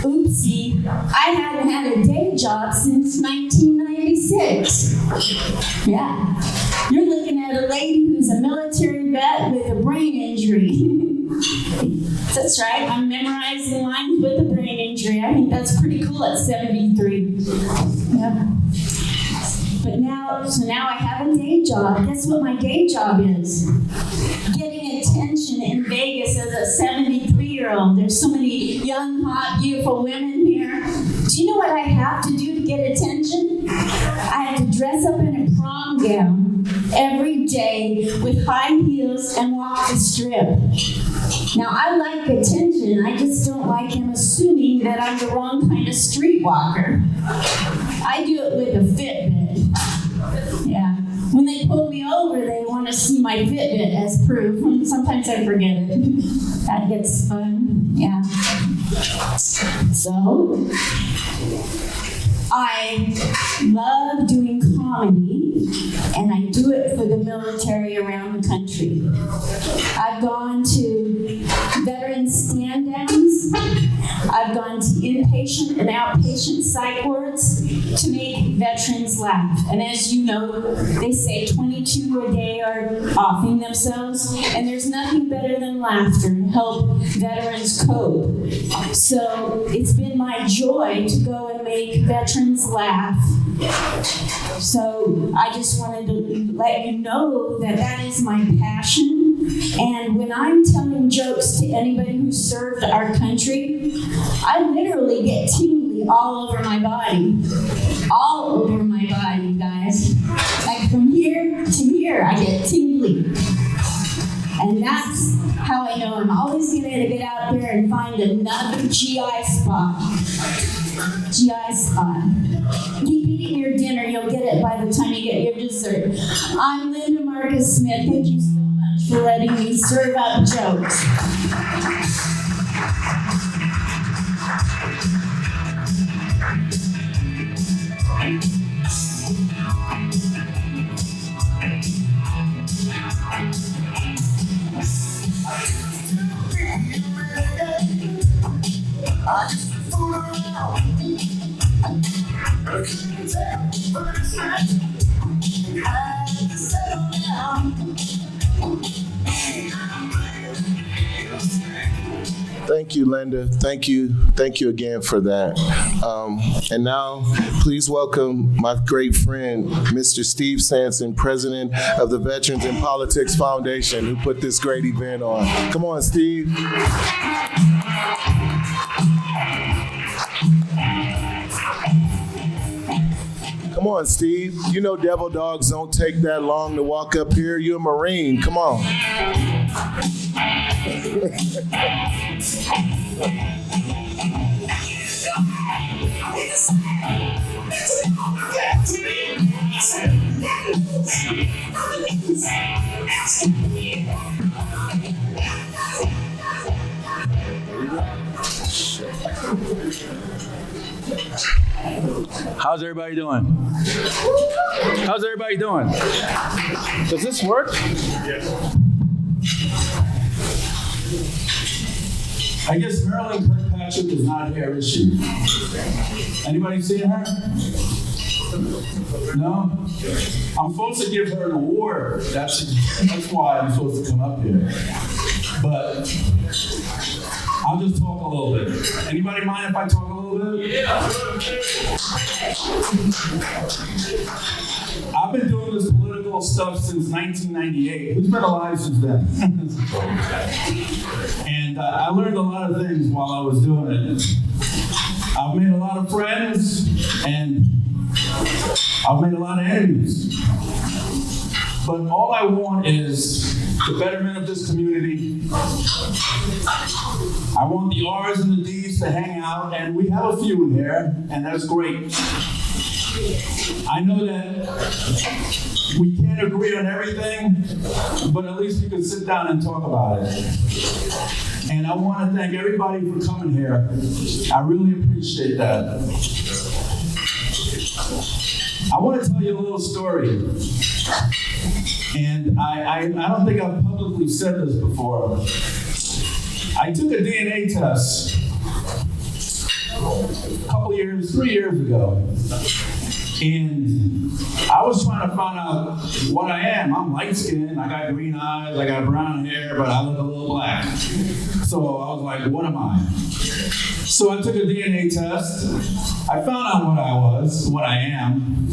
S21: Oopsie, I hadn't had a day job since 1996. Yeah, you're looking at a lady who's a military vet with a brain injury. That's right, I'm memorizing lines with a brain injury. I think that's pretty cool at 73. Yeah. But now I have a day job. Guess what my day job is? Getting attention in Vegas as a 73-year-old. There's so many young, hot, beautiful women here. Do you know what I have to do to get attention? I have to dress up in a prom gown every day with high heels and walk the strip. Now, I like attention. I just don't like them assuming that I'm the wrong kind of streetwalker. I do it with a Fitbit. Yeah. When they pull me over, they want to see my Fitbit as proof. Sometimes I forget it. That gets fun. Yeah. So, I love doing comedy, and I do it for the military around the country. I've gone to veteran stand-downs. I've gone to inpatient and outpatient psych wards to make veterans laugh. And as you know, they say 22 a day are offing themselves, and there's nothing better than laughter to help veterans cope. So it's been my joy to go and make veterans laugh. So I just wanted to let you know that that is my passion. And when I'm telling jokes to anybody who served our country, I literally get tingly all over my body. All over my body, guys. Like from here to here, I get tingly. And that's how I know I'm always going to get out there and find another GI spot. GI spot. Keep eating your dinner, you'll get it by the time you get your dessert. I'm Linda Marcus Smith. Thank you so much for letting me serve up jokes.
S8: I just fool around. I couldn't tell, but it's not. Had to settle down.
S7: Thank you, Linda. Thank you again for that. And now, please welcome my great friend, Mr. Steve Sanson, president of the Veterans in Politics Foundation, who put this great event on. Come on, Steve. Come on, Steve. You know devil dogs don't take that long to walk up here. You're a Marine. Come on.
S3: How's everybody doing? How's everybody doing? Does this work? Yes. I guess Marilyn Kirkpatrick is not here, is she? Anybody seen her? No? I'm supposed to give her an award. That's why I'm supposed to come up here. But I'll just talk a little bit. Anybody mind if I talk a little bit? Yeah. I've been doing this political stuff since 1998. Who's been alive since then? And I learned a lot of things while I was doing it. I've made a lot of friends, and I've made a lot of enemies. But all I want is the betterment of this community. I want the R's and the D's to hang out, and we have a few in here, and that's great. I know that we can't agree on everything, but at least we can sit down and talk about it. And I want to thank everybody for coming here. I really appreciate that. I want to tell you a little story. And I don't think I've publicly said this before. I took a DNA test a couple years, 3 years ago. And I was trying to find out what I am. I'm light skinned, I got green eyes, I got brown hair, but I look a little black. So I was like, what am I? So I took a DNA test. I found out what I was, what I am.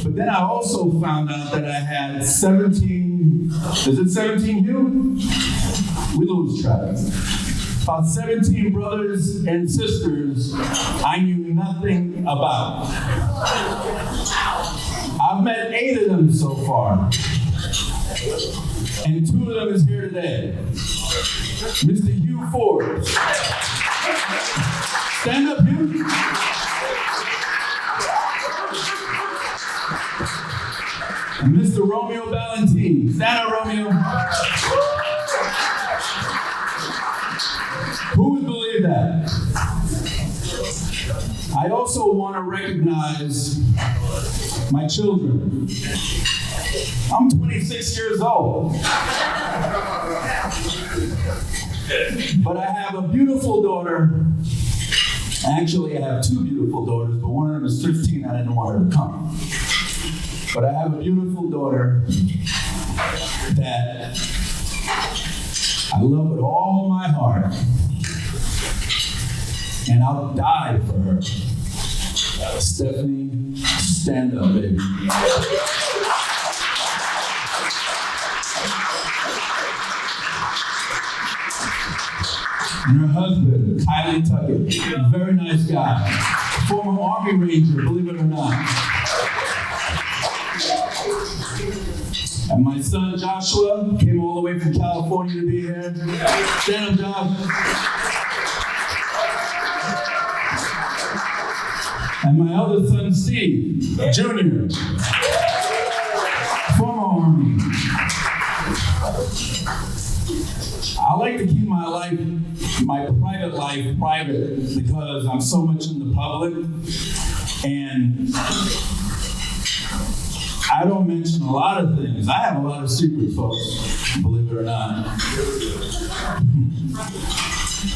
S3: But then I also found out that I had 17, is it 17 Hugh? We lose track. About 17 brothers and sisters I knew nothing about. I've met 8 of them so far. And 2 of them is here today. Mr. Hugh Ford. Stand up, Hugh. And Mr. Romeo Valentine. Stand up, Romeo. Who would believe that? I also want to recognize my children. I'm 26 years old. But I have a beautiful daughter. Actually, I have 2 beautiful daughters, but one of them is 15. I didn't want her to come. But I have a beautiful daughter that I love with all my heart. And I'll die for her. Stephanie, stand up, baby. And her husband, Kylie Tuckett, very nice guy. Former Army Ranger, believe it or not. And my son Joshua came all the way from California to be here. Stand up, Josh. And my other son Steve, Jr., former Army. I like to keep my life, my private life, private because I'm so much in the public. And I don't mention a lot of things. I have a lot of secrets, folks, believe it or not.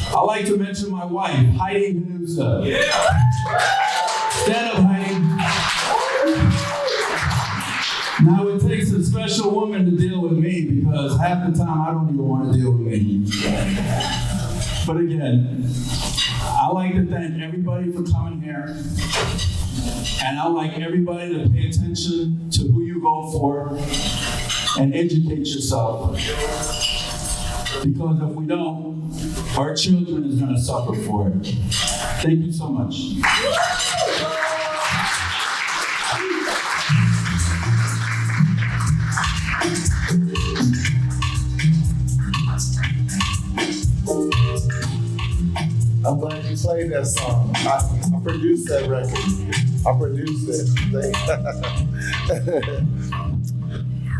S3: I like to mention my wife, Heidi Hanusa. Yeah. Stand up, Heidi. Now it takes a special woman to deal with me because half the time I don't even want to deal with me. But again, I like to thank everybody for coming here. And I like everybody to pay attention to who you vote for and educate yourself. Because if we don't, our children is going to suffer for it. Thank you so much.
S4: I'm glad you played that song. I produced that record. I produced it.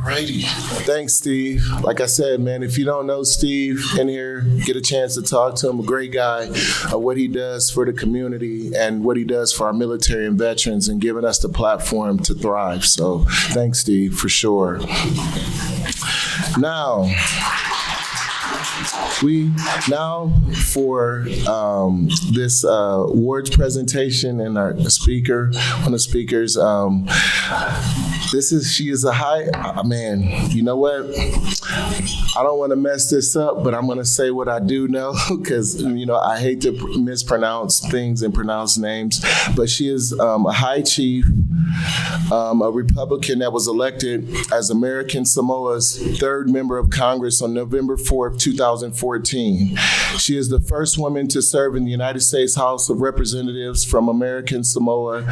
S4: Alrighty. Thanks, Steve. Like I said, man, if you don't know Steve in here, get a chance to talk to him. A great guy. What he does for the community and what he does for our military and veterans and giving us the platform to thrive. So thanks, Steve, for sure. Now, We now for this awards presentation and our speaker, one of the speakers, she is a high, man, you know what? I don't want to mess this up, but I'm going to say what I do know because, I hate to mispronounce things and pronounce names, but she is a high chief, a Republican that was elected as American Samoa's third member of Congress on November 4th, 2014. She is the first woman to serve in the United States House of Representatives from American Samoa,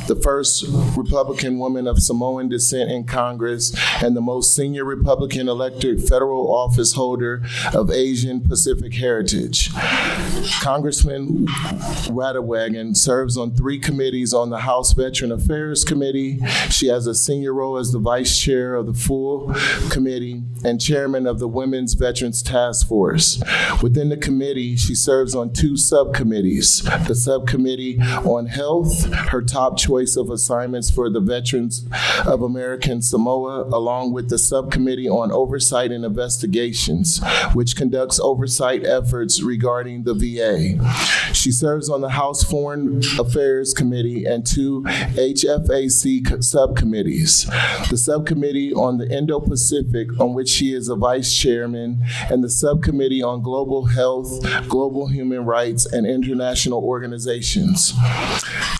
S4: the first Republican woman of Samoan descent in Congress, and the most senior Republican elected federal office holder of Asian Pacific heritage. Congressman Radewagen serves on 3 committees on the House Veteran Affairs Committee. She has a senior role as the vice chair of the full committee and chairman of the Women's Veterans Task Force. Within the committee, she serves on 2 subcommittees. The subcommittee on health, her top choice of assignments for the veterans of American Samoa, along with the subcommittee on oversight and investigations, which conducts oversight efforts regarding the VA. She serves on the House Foreign Affairs Committee and 2 HFAC subcommittees. The subcommittee on the Indo-Pacific, on which she is a vice chairman, and the subcommittee on global health, global human rights, and international organizations.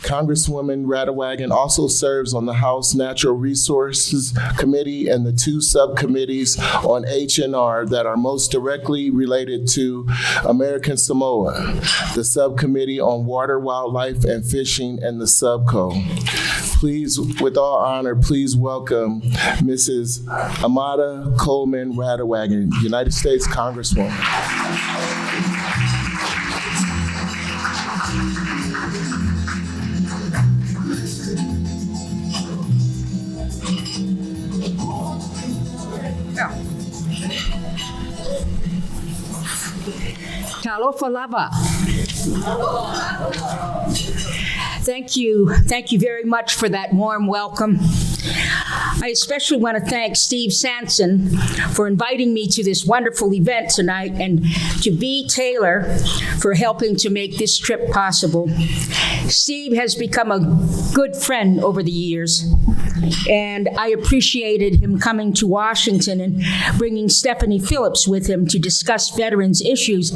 S4: Congresswoman Radewagen also serves on the House Natural Resources Committee and the 2 subcommittees on H&R that are most directly related to American Samoa, the subcommittee on water, wildlife, and fishing, and the subco. Please, with all honor, please welcome Mrs. Amada Coleman Radewagen, United States Congresswoman.
S2: Talofa lava. Thank you very much for that warm welcome. I especially want to thank Steve Sanson for inviting me to this wonderful event tonight, and to B. Taylor for helping to make this trip possible. Steve has become a good friend over the years, and I appreciated him coming to Washington and bringing Stephanie Phillips with him to discuss veterans issues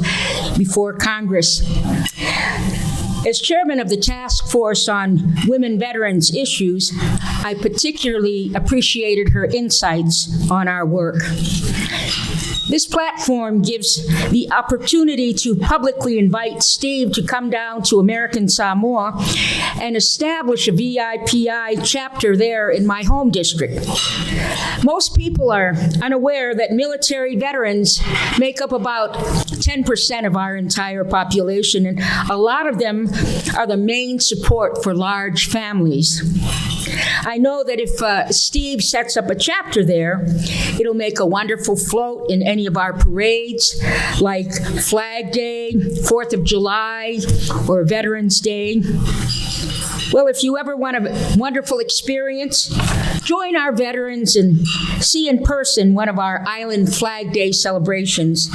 S2: before Congress. As chairman of the task force on women veterans issues, I particularly appreciated her insights on our work. This platform gives the opportunity to publicly invite Steve to come down to American Samoa and establish a VIPI chapter there in my home district. Most people are unaware that military veterans make up about 10% of our entire population, and a lot of them are the main support for large families. I know that if Steve sets up a chapter there, it'll make a wonderful float in any of our parades, like Flag Day, 4th of July, or Veterans Day. Well, if you ever want a wonderful experience, join our veterans and see in person one of our Island Flag Day celebrations,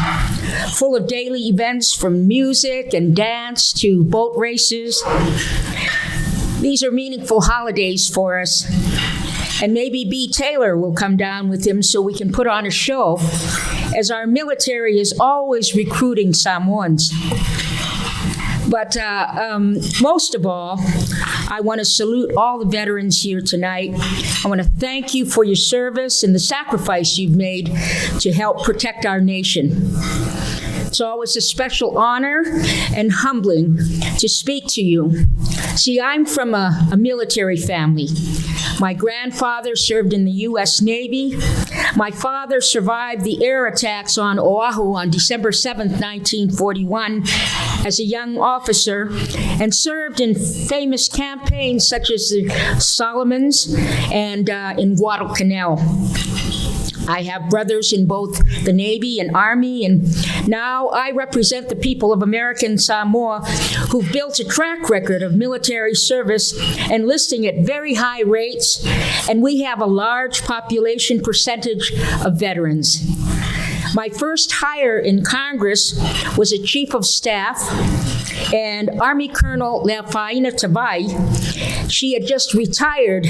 S2: full of daily events from music and dance to boat races. These are meaningful holidays for us, and maybe B. Taylor will come down with him so we can put on a show, as our military is always recruiting Samoans. But most of all, I want to salute all the veterans here tonight. I want to thank you for your service and the sacrifice you've made to help protect our nation. It's always a special honor and humbling to speak to you. See, I'm from a military family. My grandfather served in the U.S. Navy. My father survived the air attacks on Oahu on December 7th, 1941, as a young officer, and served in famous campaigns such as the Solomons and in Guadalcanal. I have brothers in both the Navy and Army, and now I represent the people of American Samoa who've built a track record of military service enlisting at very high rates, and we have a large population percentage of veterans. My first hire in Congress was a chief of staff, and Army Colonel Lefaina Tavai, she had just retired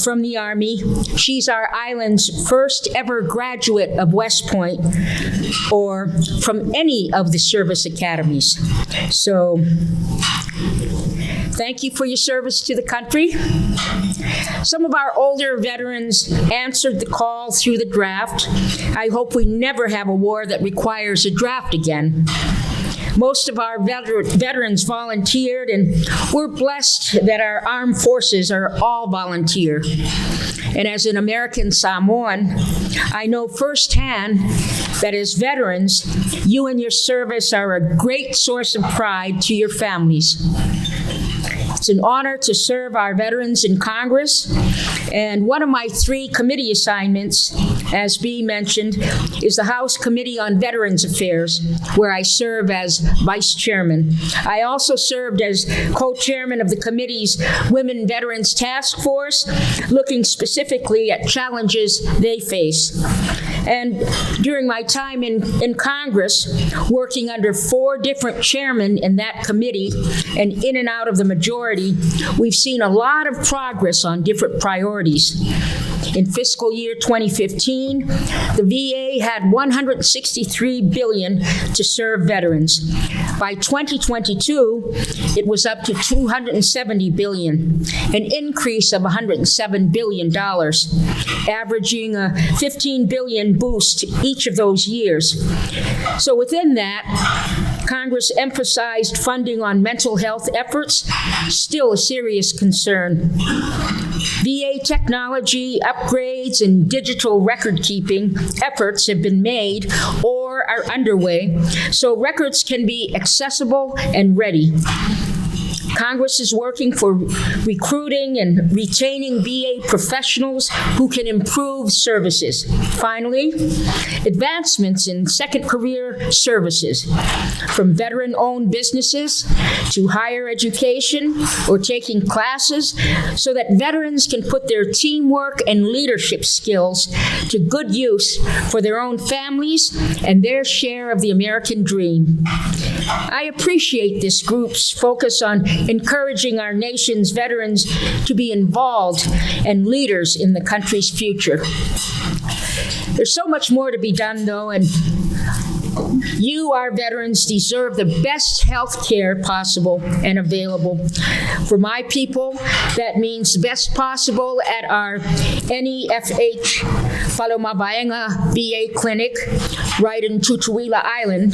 S2: from the Army. She's our island's first ever graduate of West Point or from any of the service academies. So, thank you for your service to the country. Some of our older veterans answered the call through the draft. I hope we never have a war that requires a draft again. Most of our veterans volunteered, and we're blessed that our armed forces are all volunteer. And as an American Samoan, I know firsthand that as veterans, you and your service are a great source of pride to your families. It's an honor to serve our veterans in Congress, and one of my 3 committee assignments, as Bea mentioned, is the House Committee on Veterans Affairs, where I serve as vice chairman. I also served as co-chairman of the committee's Women Veterans Task Force, looking specifically at challenges they face. And during my time in Congress, working under 4 different chairmen in that committee and in and out of the majority, we've seen a lot of progress on different priorities. In fiscal year 2015, the VA had $163 billion to serve veterans. By 2022, it was up to $270 billion, an increase of $107 billion, averaging a $15 billion boost each of those years. So within that, Congress emphasized funding on mental health efforts, still a serious concern. VA technology upgrades and digital record-keeping efforts have been made or are underway, so records can be accessible and ready. Congress is working for recruiting and retaining VA professionals who can improve services. Finally, advancements in second career services, from veteran-owned businesses to higher education or taking classes, so that veterans can put their teamwork and leadership skills to good use for their own families and their share of the American dream. I appreciate this group's focus on encouraging our nation's veterans to be involved and leaders in the country's future. There's so much more to be done, though, and you, our veterans, deserve the best health care possible and available. For my people, that means the best possible at our NEFH Falomabaenga VA clinic right in Tutuila Island.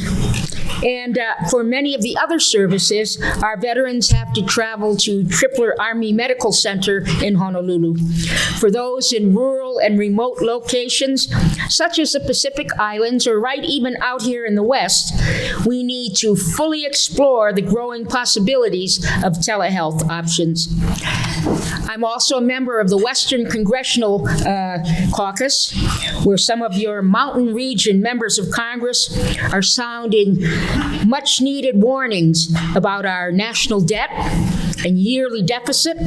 S2: And for many of the other services, our veterans have to travel to Tripler Army Medical Center in Honolulu. For those in rural and remote locations, such as the Pacific Islands or right even out here in the West, we need to fully explore the growing possibilities of telehealth options. I'm also a member of the Western Congressional Caucus, where some of your mountain region members of Congress are sounding much needed warnings about our national debt and yearly deficit.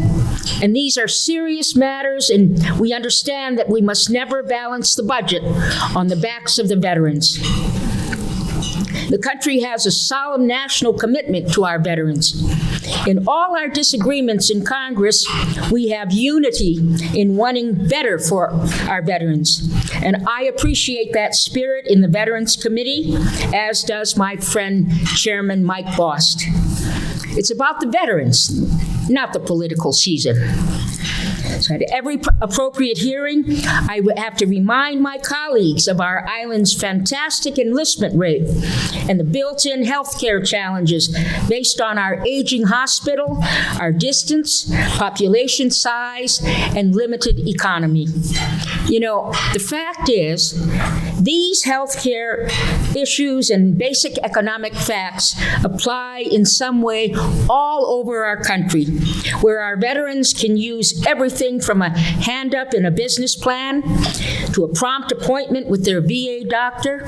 S2: And these are serious matters, and we understand that we must never balance the budget on the backs of the veterans. The country has a solemn national commitment to our veterans. In all our disagreements in Congress, we have unity in wanting better for our veterans. And I appreciate that spirit in the Veterans Committee, as does my friend, Chairman Mike Bost. It's about the veterans, not the political season. So at every appropriate hearing, I would have to remind my colleagues of our island's fantastic enlistment rate and the built-in healthcare challenges based on our aging hospital, our distance, population size, and limited economy. You know, the fact is, these healthcare issues and basic economic facts apply in some way all over our country, where our veterans can use everything from a hand up in a business plan to a prompt appointment with their VA doctor.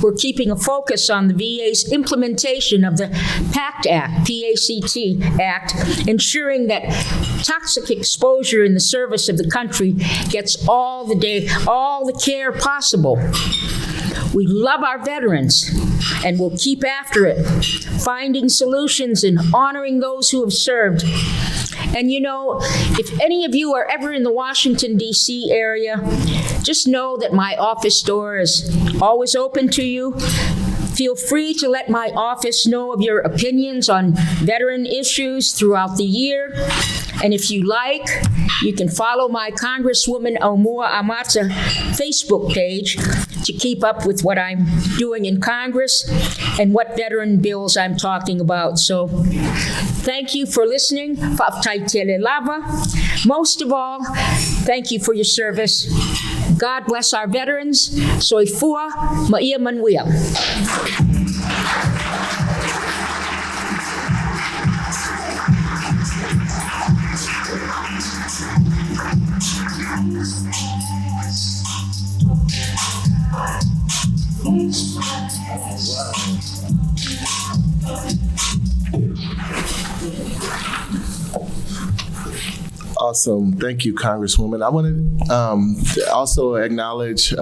S2: We're keeping a focus on the VA's implementation of the PACT Act, P-A-C-T Act, ensuring that toxic exposure in the service of the country gets all the care possible. We love our veterans, and we'll keep after it, finding solutions and honoring those who have served. And you know, if any of you are ever in the Washington, D.C. area, just know that my office door is always open to you. Feel free to let my office know of your opinions on veteran issues throughout the year. And if you like, you can follow my Congresswoman Omua Amata Facebook page to keep up with what I'm doing in Congress and what veteran bills I'm talking about. So thank you for listening. Most of all, thank you for your service. God bless our veterans. Soifua Maia Manuia.
S4: Awesome. Thank you, Congresswoman. I want to also acknowledge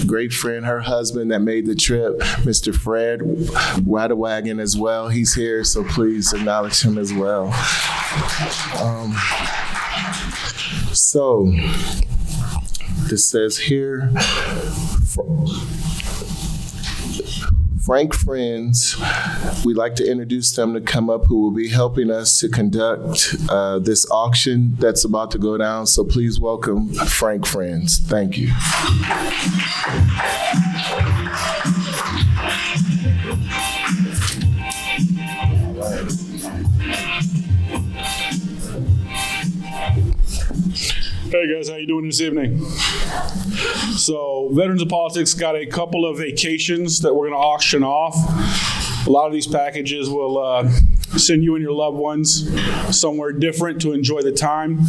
S4: great friend, her husband that made the trip, Mr. Fred Wadawagon as well. He's here, so please acknowledge him as well. So this says here, Frank Friends, we'd like to introduce them to come up, who will be helping us to conduct this auction that's about to go down. So please welcome Frank Friends. Thank you.
S17: Hey guys, how you doing this evening? So, Veterans of Politics got a couple of vacations that we're going to auction off. A lot of these packages will send you and your loved ones somewhere different to enjoy the time.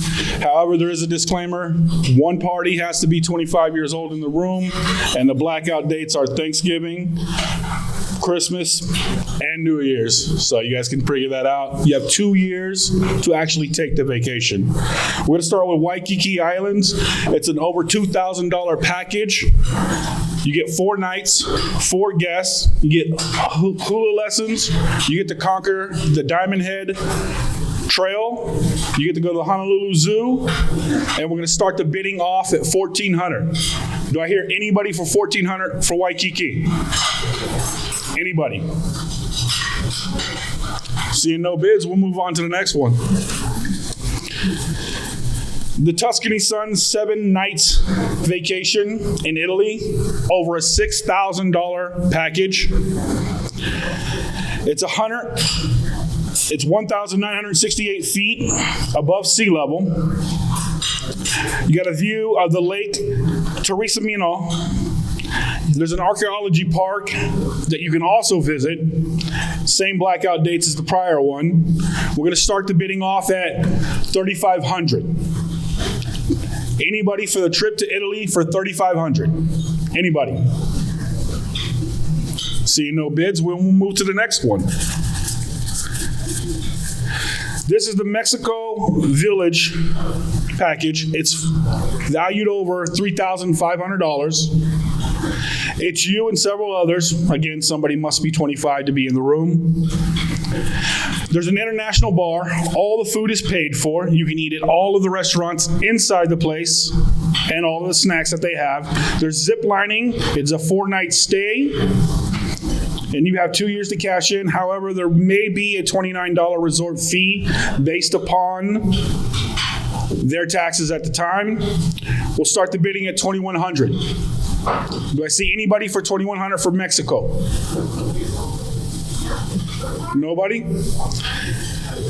S17: However, there is a disclaimer. One party has to be 25 years old in the room, and the blackout dates are Thanksgiving, Christmas, and New Year's. So you guys can figure that out. You have 2 years to actually take the vacation. We're going to start with Waikiki Islands. It's an over $2,000 package. You get 4 nights, 4 guests. You get hula lessons. You get to conquer the Diamond Head Trail. You get to go to the Honolulu Zoo. And we're going to start the bidding off at $1,400. Do I hear anybody for $1,400 for Waikiki? Anybody? Seeing no bids, we'll move on to the next one. The Tuscany Sun 7 nights vacation in Italy, over a $6,000 package. It's 1,968 feet above sea level. You got a view of the Lake Teresa-Mino. There's an archaeology park that you can also visit. Same blackout dates as the prior one. We're going to start the bidding off at $3,500. Anybody for the trip to Italy for $3,500? Anybody? Seeing no bids, we'll move to the next one. This is the Mexico Village package. It's valued over $3,500. It's you and several others. Again, somebody must be 25 to be in the room. There's an international bar. All the food is paid for. You can eat at all of the restaurants inside the place and all of the snacks that they have. There's zip lining. It's a 4-night stay. And you have 2 years to cash in. However, there may be a $29 resort fee based upon their taxes at the time. We'll start the bidding at $2,100. Do I see anybody for $2,100 for Mexico? Nobody?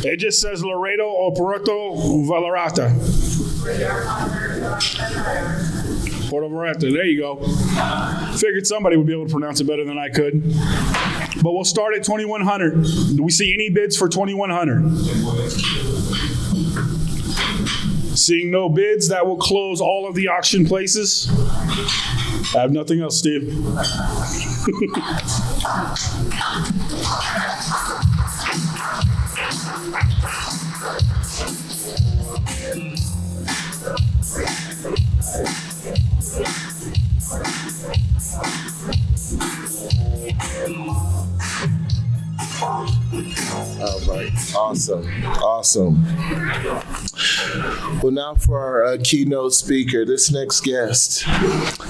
S17: It just says Laredo or Puerto Vallarta. Puerto Vallarta, there you go. Figured somebody would be able to pronounce it better than I could. But we'll start at $2,100. Do we see any bids for $2,100? Seeing no bids, that will close all of the auction places. I have nothing else, Steve.
S4: All right. Awesome. Well, now for our keynote speaker, this next guest.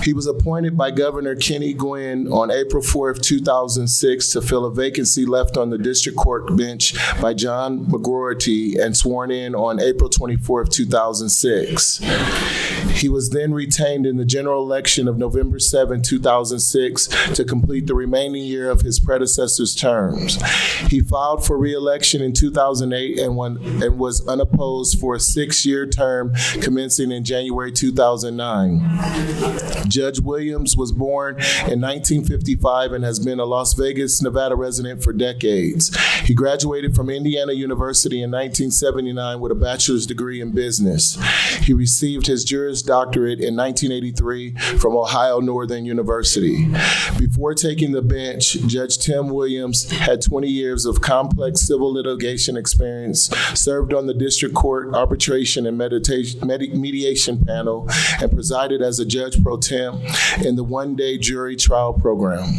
S4: He was appointed by Governor Kenny Gwynn on April 4th, 2006 to fill a vacancy left on the district court bench by John McGroarty and sworn in on April 24th, 2006. He was then retained in the general election of November 7, 2006 to complete the remaining year of his predecessor's terms. He filed for re-election in 2008 and was unopposed for a 6-year term commencing in January 2009. Judge Williams was born in 1955 and has been a Las Vegas, Nevada resident for decades. He graduated from Indiana University in 1979 with a bachelor's degree in business. He received his Juris Doctorate in 1983 from Ohio Northern University. Before taking the bench, Judge Tim Williams had 20 years of complex civil litigation experience, served on the district court arbitration and mediation panel, and presided as a judge pro tem in the one-day jury trial program.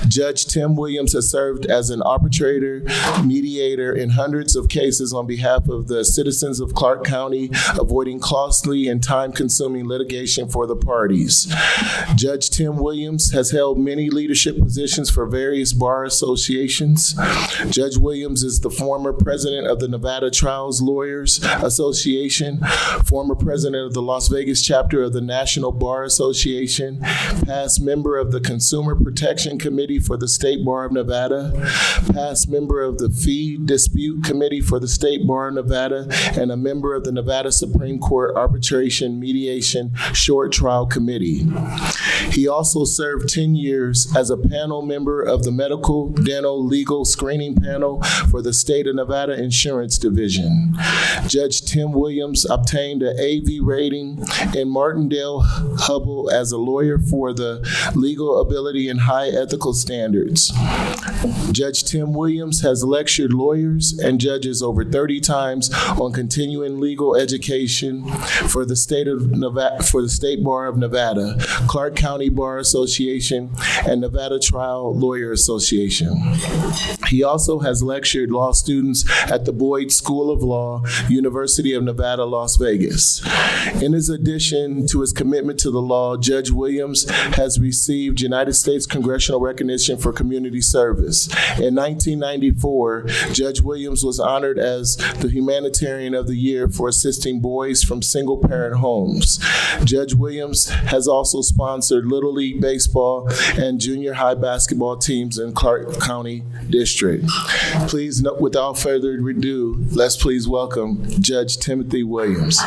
S4: Judge Tim Williams has served as an arbitrator, mediator in hundreds of cases on behalf of the citizens of Clark County, avoiding costly and time-consuming litigation for the parties. Judge Tim Williams has held many leadership positions for various bar associations. Judge Williams is the former president of the Nevada Trials Lawyers Association, former president of the Las Vegas chapter of the National Bar Association, past member of the Consumer Protection Committee for the State Bar of Nevada, past member of the Fee Dispute Committee for the State Bar of Nevada, and a member of the Nevada Supreme Court Arbitration Mediation Short Trial Committee. He also served 10 years as a panel member of the Medical Dental Legal Screening Panel for the State of Nevada Insurance Division. Judge Tim Williams obtained an AV rating in Martindale-Hubbell as a lawyer for the legal ability and high ethical standards. Judge Tim Williams has lectured lawyers and judges over 30 times on continuing legal education for the State Bar of Nevada, Clark County Bar Association, and Nevada Trial Lawyer Association. He also has lectured law students at the Boyd School of Law, University of Nevada, Las Vegas. In his addition to his commitment to the law, Judge Williams has received United States congressional recognition for community service. In 1994, Judge Williams was honored as the Humanitarian of the Year for assisting boys from single-parent homes. Judge Williams has also sponsored Little League Baseball and junior high basketball teams in Clark County District. Please, without further ado, let's please welcome Judge Timothy Williams.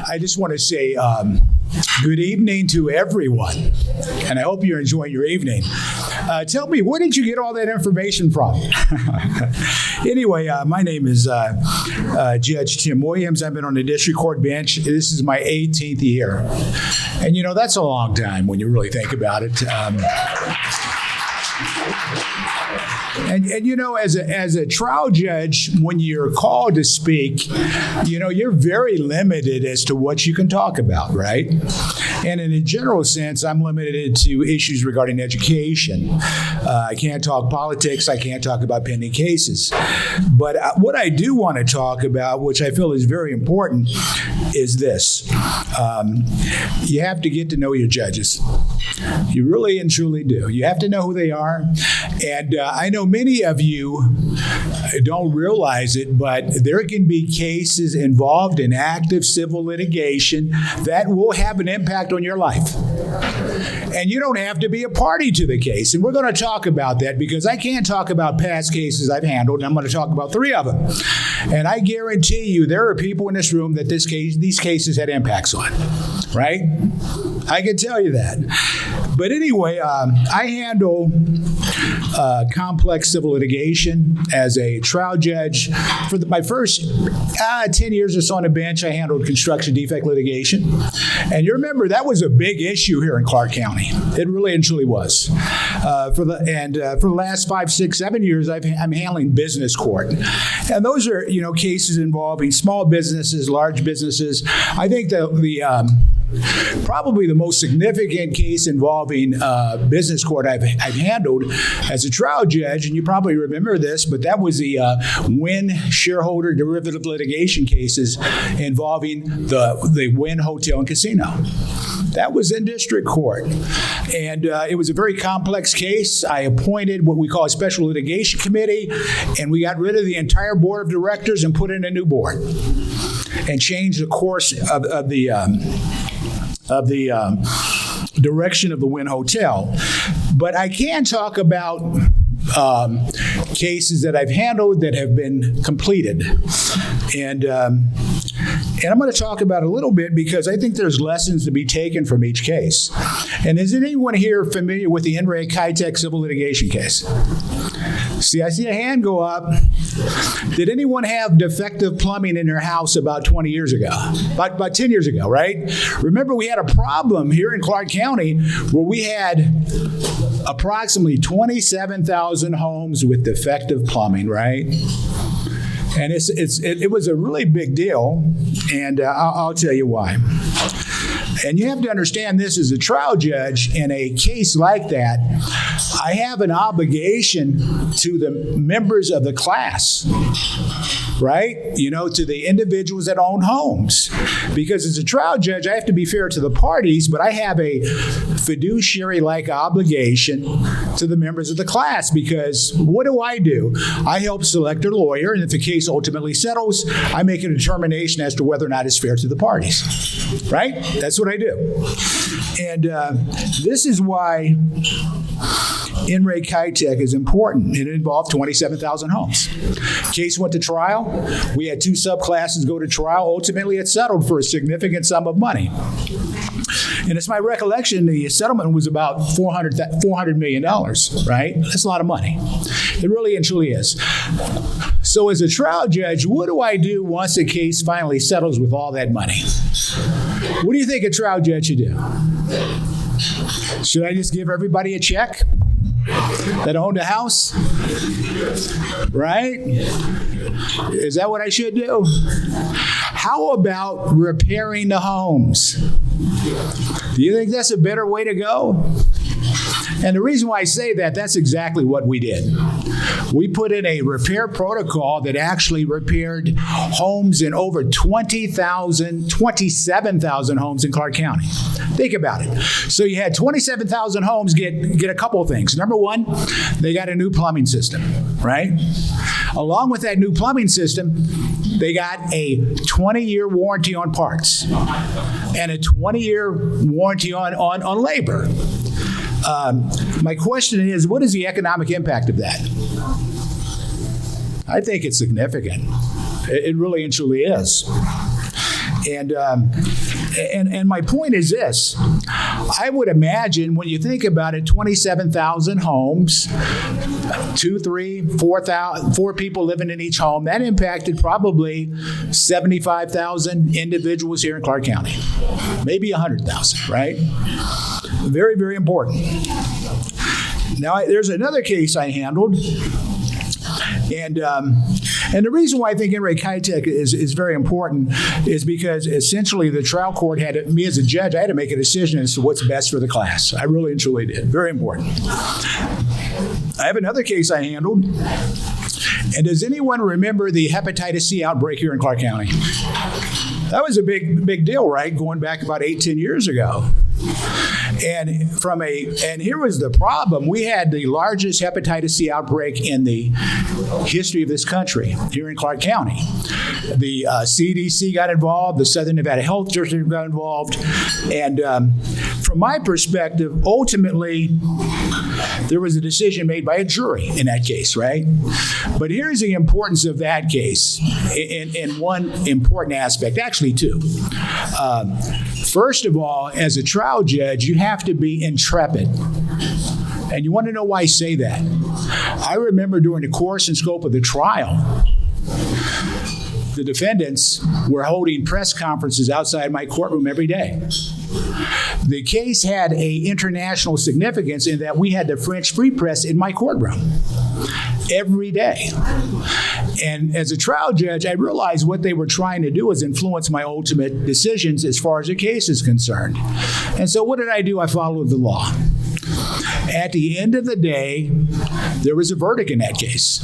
S5: I just want to say good evening to everyone, and I hope you're enjoying your evening. Tell me, where did you get all that information from? Anyway, my name is Judge Tim Williams. I've been on the district court bench. This is my 18th year. And, you know, that's a long time when you really think about it. And you know, as a trial judge, when you're called to speak, you know, you're very limited as to what you can talk about, right? And in a general sense, I'm limited to issues regarding education. I can't talk politics. I can't talk about pending cases. But what I do want to talk about, which I feel is very important, is this. You have to get to know your judges. You really and truly do. You have to know who they are. And I know many of you don't realize it, but there can be cases involved in active civil litigation that will have an impact on your life. And you don't have to be a party to the case. And we're going to talk about that because I can't talk about past cases I've handled. I'm going to talk about 3 of them. And I guarantee you there are people in this room that these cases had impacts on, right? I can tell you that. But anyway, I handle complex civil litigation as a trial judge. For my first 10 years or so on the bench, I handled construction defect litigation. And you remember that was a big issue here in Clark County. It really and truly was. For the last 5, 6, 7 years, I'm handling business court. And those are, cases involving small businesses, large businesses. I think probably the most significant case involving business court I've handled as a trial judge, and you probably remember this, but that was the Wynn shareholder derivative litigation cases involving the Wynn Hotel and Casino. That was in district court. And it was a very complex case. I appointed what we call a special litigation committee, and we got rid of the entire board of directors and put in a new board and changed the course of the direction of the Wynn Hotel. But I can talk about cases that I've handled that have been completed. And I'm going to talk about it a little bit because I think there's lessons to be taken from each case. And is anyone here familiar with the Enrique Kitech civil litigation case? See, I see a hand go up. Did anyone have defective plumbing in their house about 20 years ago? About 10 years ago, right? Remember, we had a problem here in Clark County where we had approximately 27,000 homes with defective plumbing, right? And it was a really big deal, and I'll tell you why. And you have to understand this as a trial judge in a case like that, I have an obligation to the members of the class, right? To the individuals that own homes. Because as a trial judge, I have to be fair to the parties, but I have a fiduciary-like obligation to the members of the class because what do? I help select a lawyer, and if the case ultimately settles, I make a determination as to whether or not it's fair to the parties, right? That's what I do. And this is why Enrique Kitech is important. It involved 27,000 homes. Case went to trial. We had 2 subclasses go to trial. Ultimately, it settled for a significant sum of money. And it's my recollection the settlement was about $400 million, right? That's a lot of money. It really and truly is. So as a trial judge, what do I do once a case finally settles with all that money? What do you think a trial judge should do? Should I just give everybody a check that owned a house? Right? Is that what I should do? How about repairing the homes? Do you think that's a better way to go? And the reason why I say that, that's exactly what we did. We put in a repair protocol that actually repaired homes in over 27,000 homes in Clark County. Think about it. So you had 27,000 homes get a couple of things. Number one, they got a new plumbing system, right? Along with that new plumbing system, they got a 20-year warranty on parts and a 20-year warranty on labor. My question is, what is the economic impact of that? I think it's significant. It really and truly is. And my point is this. I would imagine when you think about it, 27,000 homes, 2, 3, 4 people living in each home, that impacted probably 75,000 individuals here in Clark County. Maybe 100,000, right? Very, very important. Now, there's another case I handled. And the reason why I think Enrique Kitech is very important is because essentially the trial court me as a judge, I had to make a decision as to what's best for the class. I really and truly did. Very important. I have another case I handled. And does anyone remember the hepatitis C outbreak here in Clark County? That was a big deal, right? Going back about 8-10 years ago. And here was the problem. We had the largest hepatitis C outbreak in the history of this country here in Clark County. The CDC got involved, the Southern Nevada Health District got involved, and from my perspective, ultimately, there was a decision made by a jury in that case, right? But here's the importance of that case in one important aspect, actually two. First of all, as a trial judge, you have to be intrepid. And you want to know why I say that? I remember during the course and scope of the trial, the defendants were holding press conferences outside my courtroom every day. The case had an international significance in that we had the French Free Press in my courtroom every day. And as a trial judge, I realized what they were trying to do was influence my ultimate decisions as far as the case is concerned. And so what did I do? I followed the law. At the end of the day, there was a verdict in that case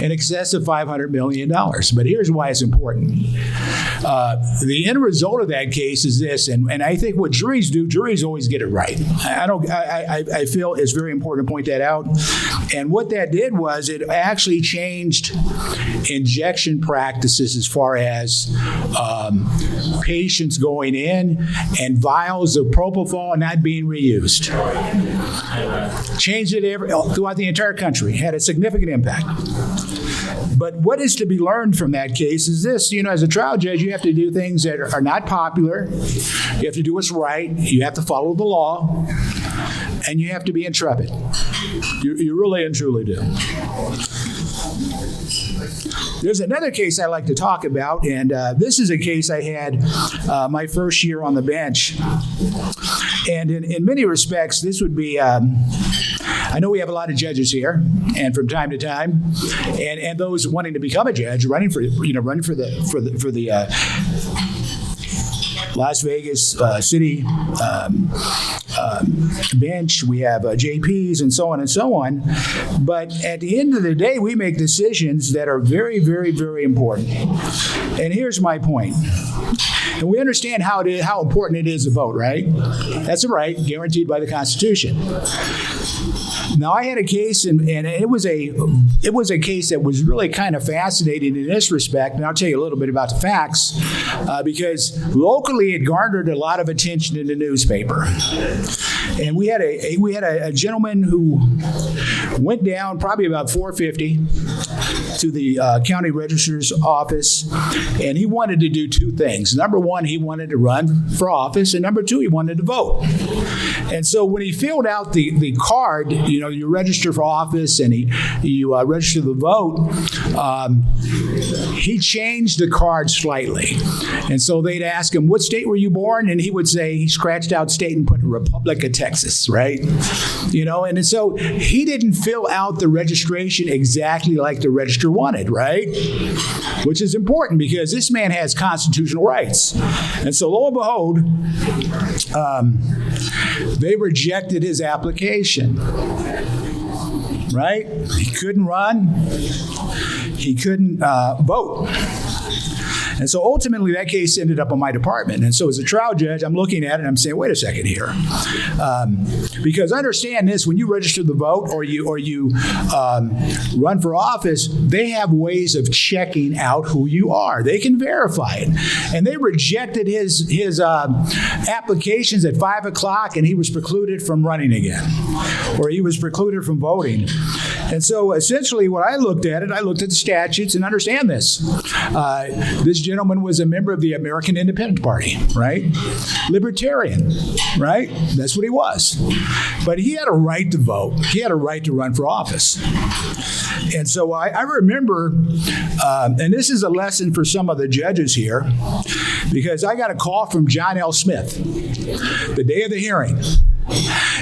S5: in excess of $500 million. But here's why it's important. The end result of that case is this, and I think what juries do, juries always get it right. I feel it's very important to point that out. And what that did was it actually changed injection practices as far as patients going in and vials of propofol not being reused. Changed it throughout the entire country, had a significant impact. But what is to be learned from that case is this, as a trial judge, you have to do things that are not popular. You have to do what's right. You have to follow the law. And you have to be intrepid. You really and truly do. There's another case I like to talk about, and this is a case I had my first year on the bench. And in many respects, this would be, I know we have a lot of judges here, and from time to time, and those wanting to become a judge, running for the Las Vegas City bench. We have JPs and so on and so on. But at the end of the day, we make decisions that are very, very, very important. And here's my point. And we understand how important it is to vote, right? That's a right guaranteed by the Constitution. Now, I had a case, and it was a case that was really kind of fascinating in this respect, and I'll tell you a little bit about the facts, because locally it garnered a lot of attention in the newspaper. And we had a gentleman who went down probably about 450 to the county registrar's office, and he wanted to do two things. Number one, he wanted to run for office, and number two, he wanted to vote. And so when he filled out the card, you register for office and you register the vote, he changed the card slightly. And so they'd ask him, what state were you born? And he would say, he scratched out state and put Republic of Texas, right? And so he didn't fill out the registration exactly like the register wanted, right? Which is important because this man has constitutional rights. And so lo and behold, they rejected his application, right? He couldn't run. He couldn't vote. And so ultimately that case ended up on my department. And so as a trial judge, I'm looking at it and I'm saying, wait a second here. Because understand this, when you register the vote or you run for office, they have ways of checking out who you are. They can verify it. And they rejected his applications at 5 o'clock and he was precluded from running again. Or he was precluded from voting. And so essentially what I looked at the statutes and understand this. This gentleman was a member of the American Independent Party, right? Libertarian, right? That's what he was. But he had a right to vote. He had a right to run for office. And so I remember, and this is a lesson for some of the judges here, because I got a call from John L. Smith the day of the hearing.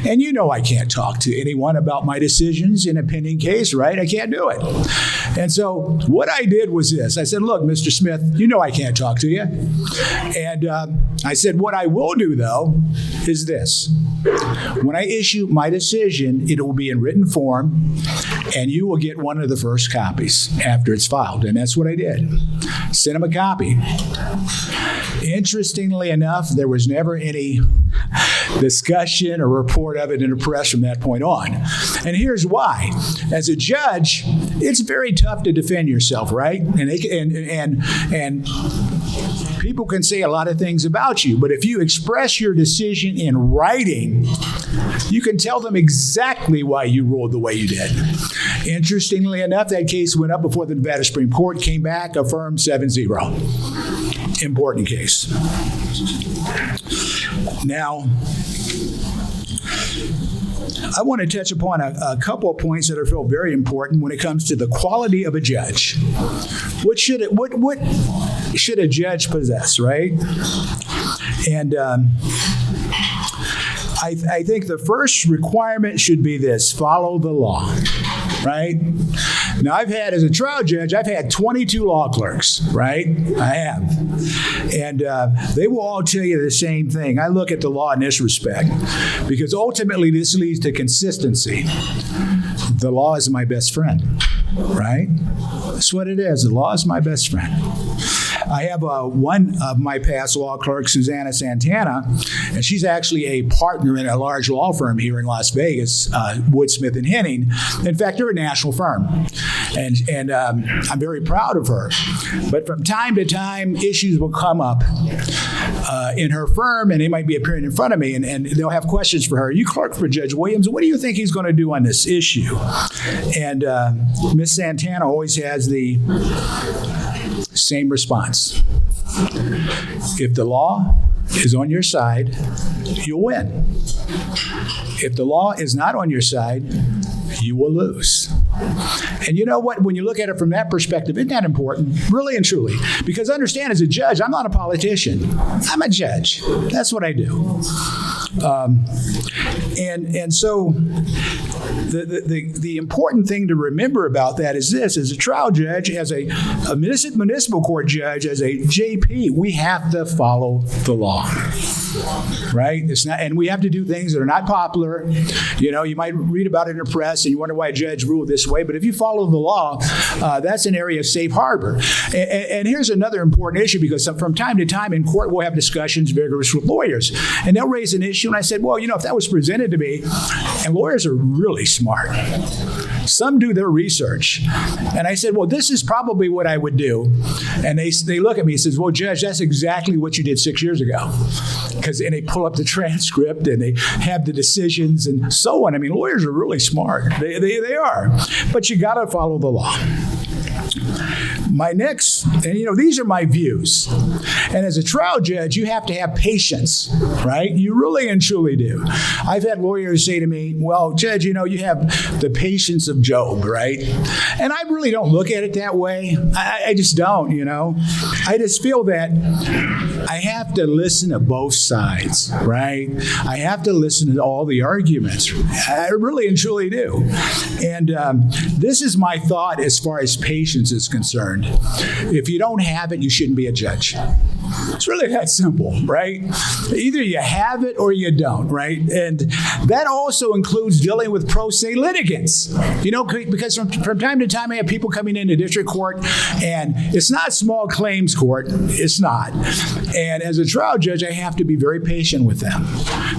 S5: And I can't talk to anyone about my decisions in a pending case, right? I can't do it. And so what I did was this. I said, look, Mr. Smith, I can't talk to you. And I said, what I will do, though, is this. When I issue my decision, it will be in written form, and you will get one of the first copies after it's filed. And that's what I did. Sent him a copy. Interestingly enough, there was never any discussion or report of it in the press from that point on. And here's why. As a judge, it's very tough to defend yourself, right? And people can say a lot of things about you, but if you express your decision in writing, you can tell them exactly why you ruled the way you did. Interestingly enough, that case went up before the Nevada Supreme Court, came back, affirmed 7-0. Important case. Now, I want to touch upon a couple of points that I feel very important when it comes to the quality of a judge. What should a judge possess, right? And I think the first requirement should be this: follow the law, right? Now, as a trial judge, I've had 22 law clerks, right? I have. And they will all tell you the same thing. I look at the law in this respect because ultimately this leads to consistency. The law is my best friend, right? That's what it is. The law is my best friend. I have one of my past law clerks, Susanna Santana, and she's actually a partner in a large law firm here in Las Vegas, Wood, Smith & Henning. In fact, they're a national firm, and I'm very proud of her. But from time to time, issues will come up in her firm, and they might be appearing in front of me, and they'll have questions for her. You clerk for Judge Williams. What do you think he's going to do on this issue? And Miss Santana always has the same response. If the law is on your side, you'll win. If the law is not on your side, you will lose. And you know what? When you look at it from that perspective, isn't that important? Really and truly. Because understand, as a judge, I'm not a politician. I'm a judge. That's what I do. And so the important thing to remember about that is this: as a trial judge, as a municipal court judge, as a JP, we have to follow the law. Right? It's not, and we have to do things that are not popular. You know, you might read about it in the press and you wonder why a judge ruled this way. But if you follow the law, that's an area of safe harbor. And here's another important issue, because from time to time in court we'll have discussions vigorous with lawyers, and they'll raise an issue. And I said, well, you know, if that was presented to me, and lawyers are really smart. Some do their research. And I said, well, this is probably what I would do. And they look at me and says, well, Judge, that's exactly what you did 6 years ago. And they pull up the transcript and they have the decisions and so on. I mean, lawyers are really smart. They are. But you got to follow the law. My next, and you know, these are my views. And as a trial judge, you have to have patience, right? You really and truly do. I've had lawyers say to me, well, Judge, you know, you have the patience of Job, right? And I really don't look at it that way. I just don't, you know. I just feel that I have to listen to both sides, right? I have to listen to all the arguments. I really and truly do. And this is my thought as far as patience is concerned. If you don't have it, you shouldn't be a judge. It's really that simple, right? Either you have it or you don't, right? And that also includes dealing with pro se litigants. You know, because from time to time I have people coming into district court, and it's not small claims court. It's not. And as a trial judge, I have to be very patient with them.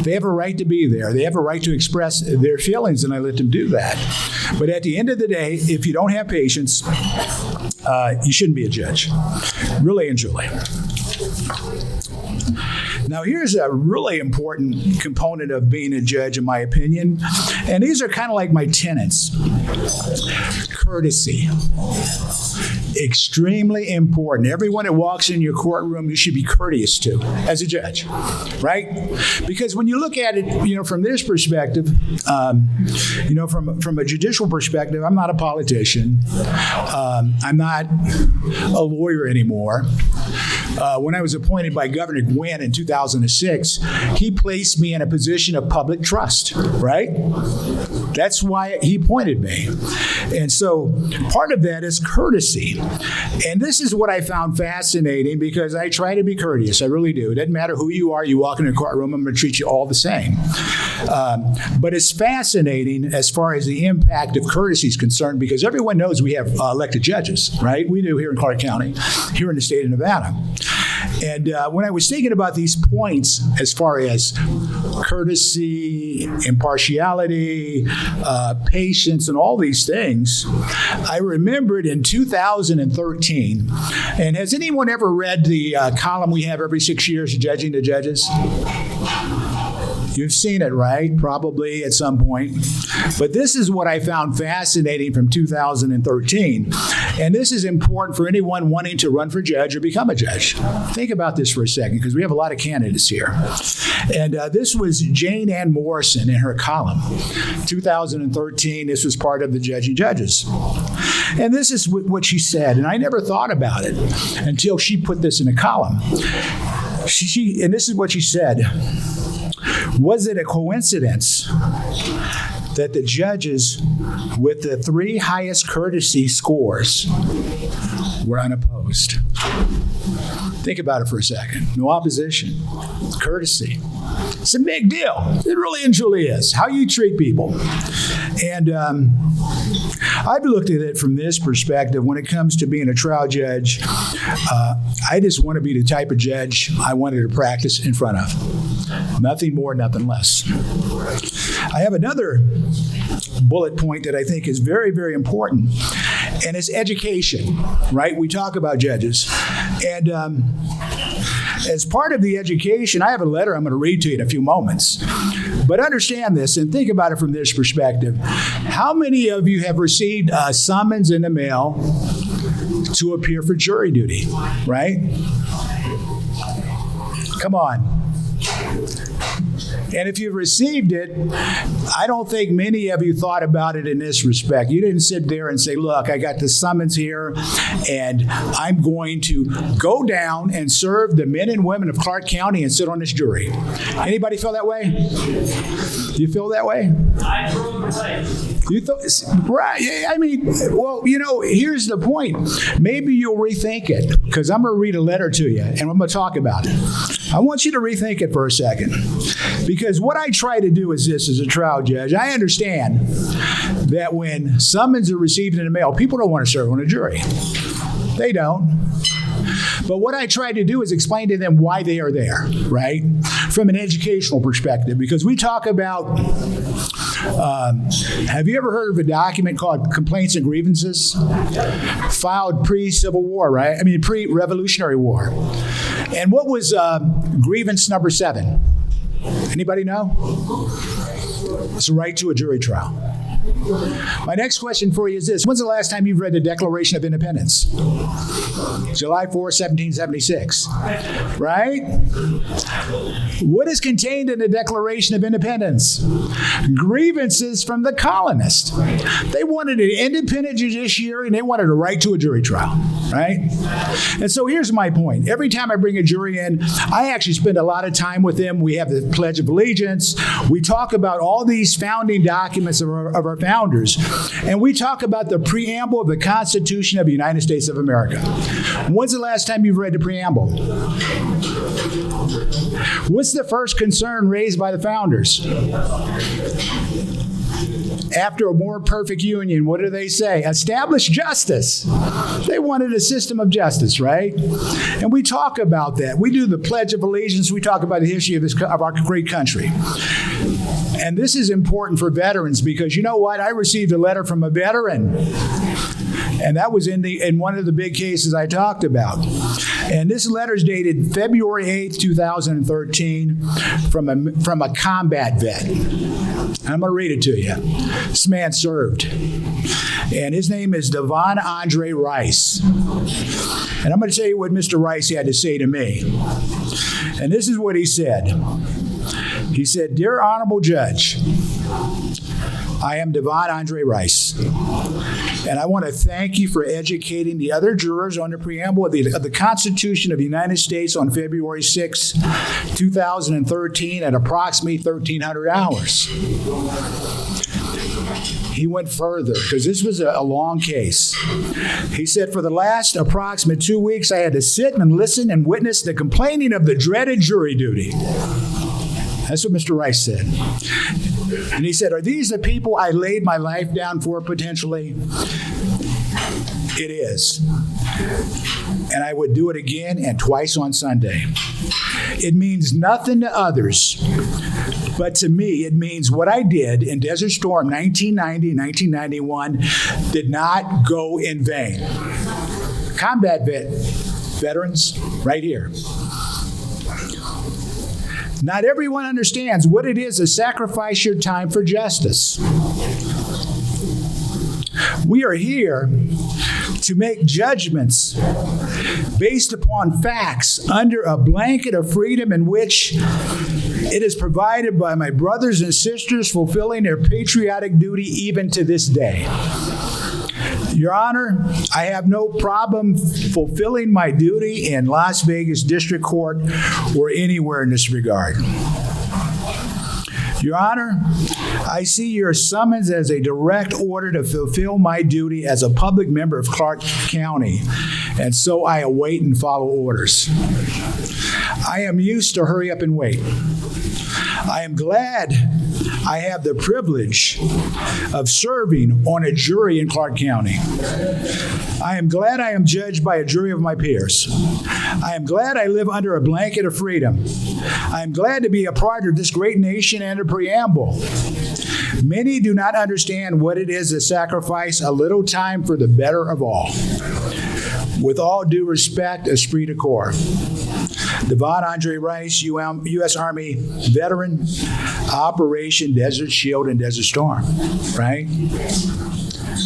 S5: They have a right to be there. They have a right to express their feelings, and I let them do that. But at the end of the day, if you don't have patience, you shouldn't be a judge. Really and truly. Now, here's a really important component of being a judge, in my opinion. And these are kind of like my tenets. Courtesy. Extremely important. Everyone that walks in your courtroom, you should be courteous to as a judge, right? Because when you look at it, you know, from this perspective, you know, from a judicial perspective, I'm not a politician. I'm not a lawyer anymore. When I was appointed by Governor Gwynn in 2006, he placed me in a position of public trust, right? That's why he appointed me. And so part of that is courtesy. And this is what I found fascinating, because I try to be courteous. I really do. It doesn't matter who you are. You walk in a courtroom, I'm going to treat you all the same. But it's fascinating as far as the impact of courtesy is concerned, because everyone knows we have elected judges, right? We do here in Clark County, here in the state of Nevada. And when I was thinking about these points as far as courtesy, impartiality, patience, and all these things, I remembered in 2013, and has anyone ever read the column we have every 6 years, Judging the Judges? You've seen it, right? Probably at some point. But this is what I found fascinating from 2013. And this is important for anyone wanting to run for judge or become a judge. Think about this for a second, because we have a lot of candidates here. And this was Jane Ann Morrison in her column, 2013. This was part of the Judging Judges. And this is what she said, and I never thought about it until she put this in a column. And this is what she said. Was it a coincidence that the judges with the 3 highest courtesy scores were unopposed? Think about it for a second. No opposition. Courtesy. It's a big deal. It really and truly is. How you treat people. And I've looked at it from this perspective. When it comes to being a trial judge, I just want to be the type of judge I wanted to practice in front of. Nothing more, nothing less. I have another bullet point that I think is very, very important, and it's education, right? We talk about judges. And as part of the education, I have a letter I'm going to read to you in a few moments. But understand this and think about it from this perspective. How many of you have received a summons in the mail to appear for jury duty, right? Come on. And if you've received it, I don't think many of you thought about it in this respect. You didn't sit there and say, look, I got the summons here, and I'm going to go down and serve the men and women of Clark County and sit on this jury. Anybody feel that way? You feel that way?
S8: I drove the place.
S5: You thought, right? I mean, well, you know, here's the point. Maybe you'll rethink it, because I'm going to read a letter to you, and I'm going to talk about it. I want you to rethink it for a second, because what I try to do is this as a trial judge. I understand that when summons are received in the mail, people don't want to serve on a jury. They don't. But what I try to do is explain to them why they are there, right? From an educational perspective, because we talk about, have you ever heard of a document called Complaints and Grievances? Filed pre-Civil War, right? I mean, pre-Revolutionary War. And what was grievance number 7? Anybody know? It's a right to a jury trial. My next question for you is this. When's the last time you've read the Declaration of Independence? July 4, 1776. Right? What is contained in the Declaration of Independence? Grievances from the colonists. They wanted an independent judiciary, and they wanted a right to a jury trial. Right? And so here's my point. Every time I bring a jury in, I actually spend a lot of time with them. We have the Pledge of Allegiance. We talk about all these founding documents of our founders. And we talk about the preamble of the Constitution of the United States of America. When's the last time you've read the preamble? What's the first concern raised by the founders? After a more perfect union, what do they say? Establish justice. They wanted a system of justice, right? And we talk about that. We do the Pledge of Allegiance. We talk about the history of our great country. And this is important for veterans because you know what? I received a letter from a veteran. And that was in one of the big cases I talked about. And this letter is dated February 8th, 2013 from a combat vet. I'm going to read it to you. This man served. And his name is Devon Andre Rice. And I'm going to tell you what Mr. Rice had to say to me. And this is what he said. He said, "Dear Honorable Judge, I am Devon Andre Rice, and I want to thank you for educating the other jurors on the preamble of the Constitution of the United States on February 6, 2013 at approximately 1300 hours. He went further because this was a long case. He said, for the last approximate 2 weeks, I had to sit and listen and witness the complaining of the dreaded jury duty. That's what Mr. Rice said. And he said, are these the people I laid my life down for potentially? It is. And I would do it again and twice on Sunday. It means nothing to others, but to me, it means what I did in Desert Storm 1990, 1991 did not go in vain. Combat veterans, right here. Not everyone understands what it is to sacrifice your time for justice. We are here to make judgments based upon facts under a blanket of freedom in which it is provided by my brothers and sisters fulfilling their patriotic duty even to this day. Your Honor, I have no problem fulfilling my duty in Las Vegas District Court or anywhere in this regard. Your Honor, I see your summons as a direct order to fulfill my duty as a public member of Clark County, and so I await and follow orders. I am used to hurry up and wait. I am glad I have the privilege of serving on a jury in Clark County. I am glad I am judged by a jury of my peers. I am glad I live under a blanket of freedom. I am glad to be a part of this great nation and a preamble. Many do not understand what it is to sacrifice a little time for the better of all. With all due respect, esprit de corps. Devon Andre Rice, U.S. Army veteran, Operation Desert Shield and Desert Storm, right?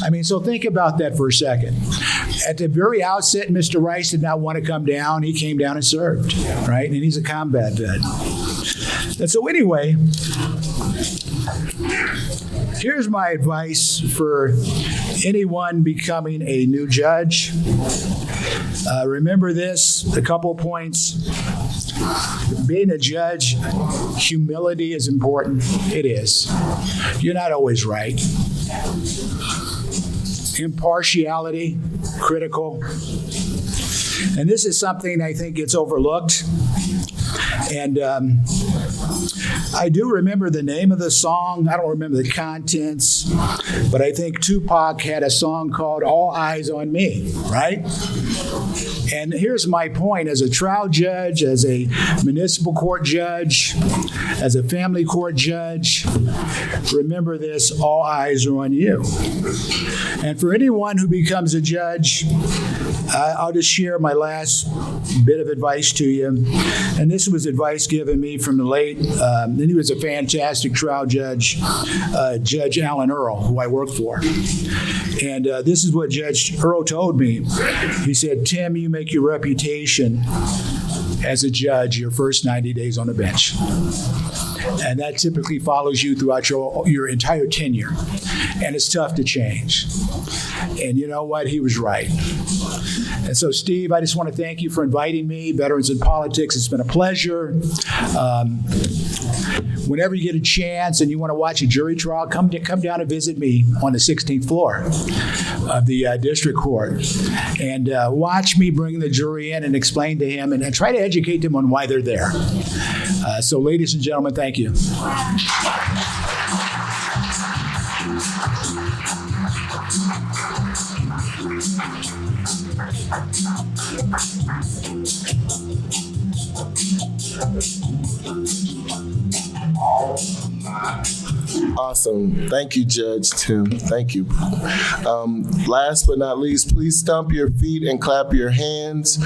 S5: I mean, so think about that for a second. At the very outset, Mr. Rice did not want to come down. He came down and served, right? And he's a combat vet. And so anyway, here's my advice for anyone becoming a new judge. Remember this, a couple points. Being a judge, humility is important. It is. You're not always right. Impartiality, critical. And this is something I think gets overlooked. And I do remember the name of the song. I don't remember the contents, but I think Tupac had a song called All Eyes on Me, right? And here's my point. As a trial judge, as a municipal court judge, as a family court judge, remember this, all eyes are on you. And for anyone who becomes a judge, I'll just share my last bit of advice to you. And this was advice given me from the late, and he was a fantastic trial judge, Judge Alan Earl, who I worked for. And this is what Judge Earl told me. He said, Tim, you make your reputation as a judge your first 90 days on the bench. And that typically follows you throughout your entire tenure. And it's tough to change. And you know what? He was right. And so, Steve, I just want to thank you for inviting me. Veterans in Politics, it's been a pleasure. Whenever you get a chance and you want to watch a jury trial, come down and visit me on the 16th floor of the district court. And watch me bring the jury in and explain to him and try to educate them on why they're there. So, ladies and gentlemen, thank you.
S4: Awesome. Thank you, Judge Tim. Thank you. Last but not least, please stomp your feet and clap your hands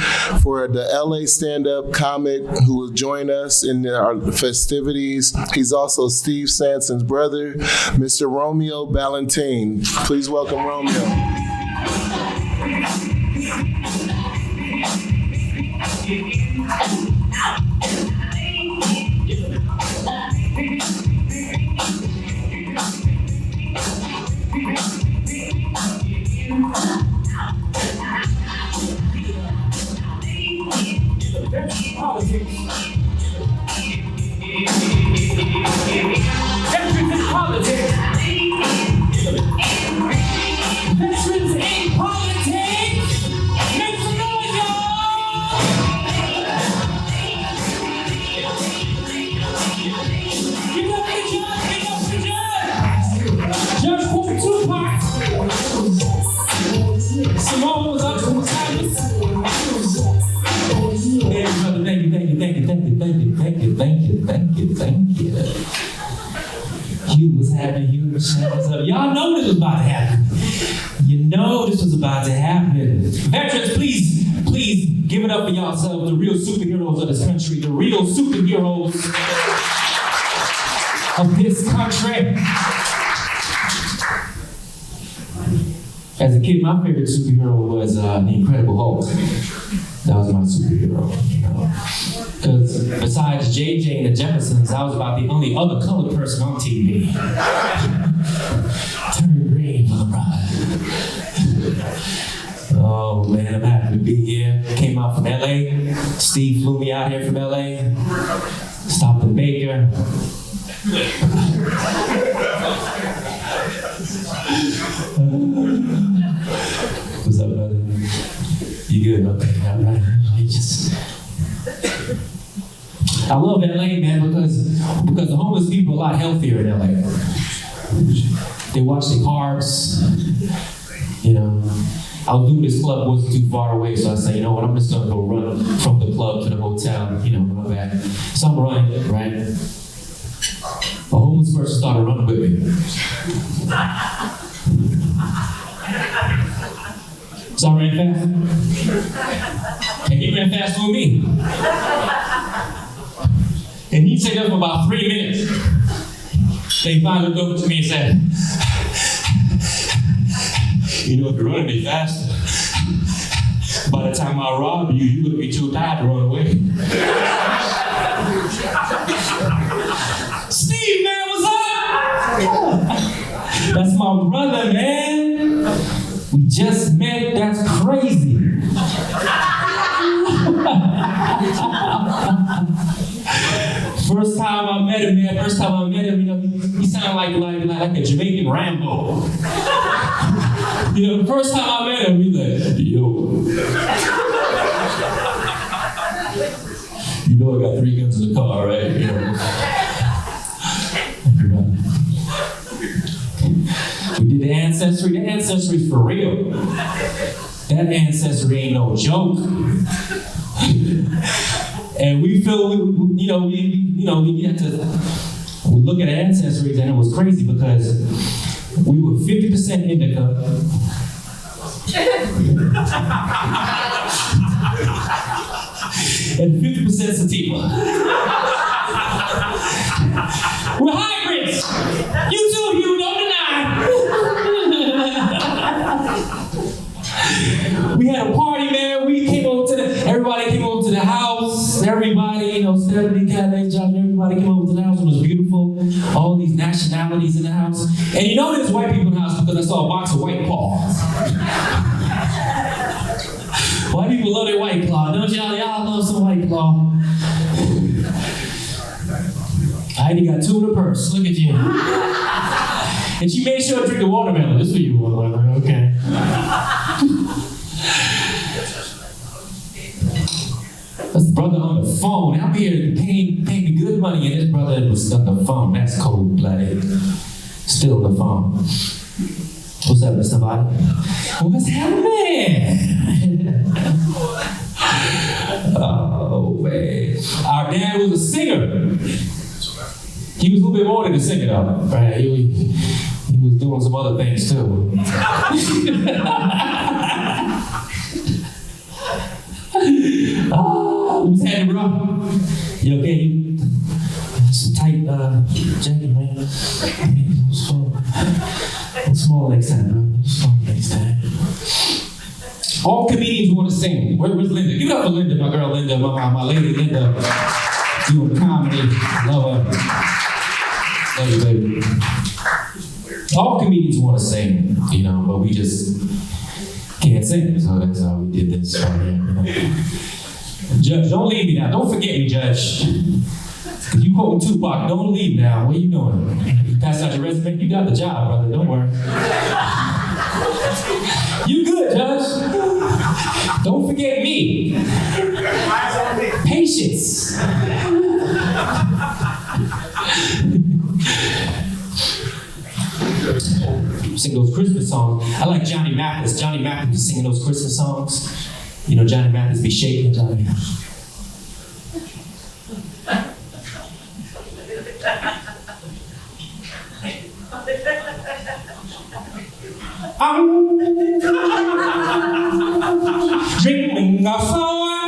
S4: for the LA stand-up comic who will join us in our festivities. He's also Steve Sanson's brother, Mr. Romeo Valentine. Please welcome Romeo.
S6: Thank you. You was having human sounds up. Y'all know this was about to happen. You know this was about to happen. Veterans, please Give it up for yourselves, the real superheroes of this country, the real superheroes of this country. As a kid, my favorite superhero was the Incredible Hulk. That was my superhero, you know. Because besides JJ and the Jeffersons, I was about the only other colored person on TV. Turn green for the ride. Oh man, I'm happy to be here. Came out from LA. Steve flew me out here from LA. Stopped at Baker. What's up, brother? You good? Okay, all right. I love LA, man, because the homeless people are a lot healthier in LA. They watch their carbs. You know, I was doing this club wasn't too far away, so I said, you know what? I'm just gonna go run from the club to the hotel. You know, run back. So I'm running, right? A homeless person started running with me. So I ran fast. And he ran fast with me. And he stayed up for about 3 minutes. Then he finally looked over to me and said, you know, if you're running me fast, by the time I rob you, you're gonna be too tired to run away. Steve, man, what's up? That's my brother, man. We just met, that's crazy. First time I met him, you know, he sounded like a Jamaican Rambo. You know, the first time I met him, he's like, yo. You know I got 3 guns in the car, right? You know. We did the ancestry. The ancestry's for real. That ancestry ain't no joke. And we feel, we had to. We look at ancestries, and it was crazy because we were 50% indica. And 50% sativa. We're hybrids. You too, Hugh, don't deny. We had a party, man. Everybody came over to the house. Everybody, you know, Stephanie, Kat, John, everybody came over to the house. It was beautiful. All these nationalities in the house. And you know there's white people in the house because I saw a box of White Claw. White people love their White Claw. Don't y'all? Y'all love some White Claw. I even got 2 in the purse. Look at you. And she made sure to drink the watermelon. This is for you, watermelon. Okay. This brother on the phone. I'm here paying me good money, and this brother was on the phone. That's cold-blooded. Still on the phone. What's up, Mr. Body? What's happening? Oh, man. Our dad was a singer. He was a little bit more than a singer, though. Right? He was doing some other things, too. What's happening, bro? You okay? Some tight jacket, man. Small next time, bro. Small next time. All comedians want to sing. Where's Linda? Give it up for Linda, my girl Linda, my lady Linda, doing comedy. Love her. Love you, baby. All comedians want to sing, you know, but we just can't sing. So that's how we did this right here. You know? Judge, don't leave me now. Don't forget me, Judge. Because you quoting Tupac, don't leave now. What are you doing? You passed out your resume, you got the job, brother. Don't worry. You good, Judge. Don't forget me. Patience. Sing those Christmas songs. I like Johnny Mathis. Johnny Mathis is singing those Christmas songs. You know, Johnny Mathis be shaking. Johnny. I'm dreaming of someone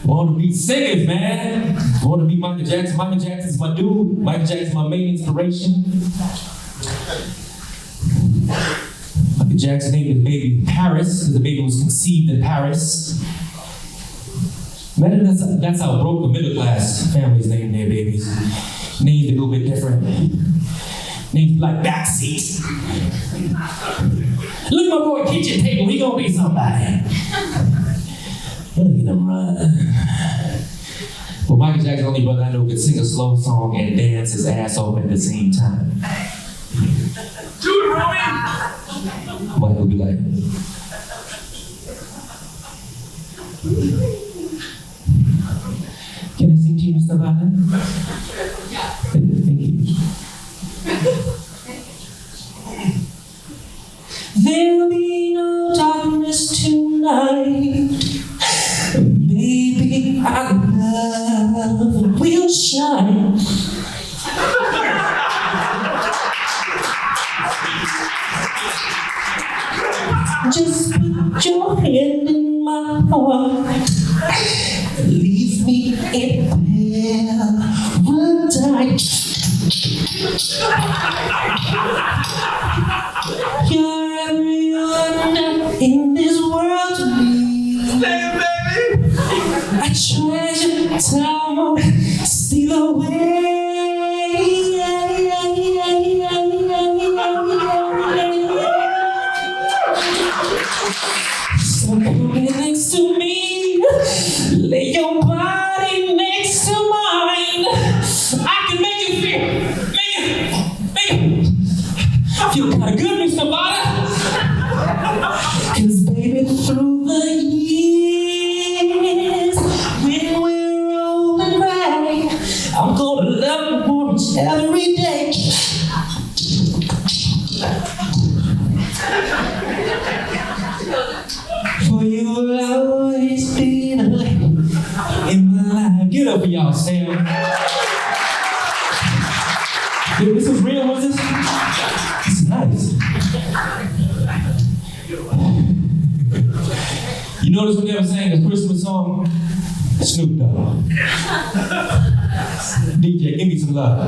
S6: Want to be singers, man. Want to be Michael Jackson. Michael Jackson's my dude. Michael Jackson's my main inspiration. Michael Jackson named his baby Paris because the baby was conceived in Paris. Man, that's how broke the middle class families name their babies. Names a little bit different. Names like backseat. Look at my boy kitchen table, he gonna be somebody. Look at him run. Well, Michael Jackson's the only brother I know could sing a slow song and dance his ass off at the same time. Do it, Romy! Michael would be like, can I sing to you, Mr. Valen? Thank you. There'll be no darkness tonight. Baby, our love will shine. Just put your hand in my heart. Leave me in paradise. You're everyone in this world to me. I treasure time, steal away. So come next to me, lay your body next to mine. I can make you feel kind of good, Mr. Vada. 'Cause baby, through the years, when we're old and gray, I'm gonna love you more each every day. For you will always be the light in my life. Get up for y'all, Sam. Dude, this is real, was this? It's nice. You notice we never sang a Christmas song? Snoop Dogg. DJ, give me some love.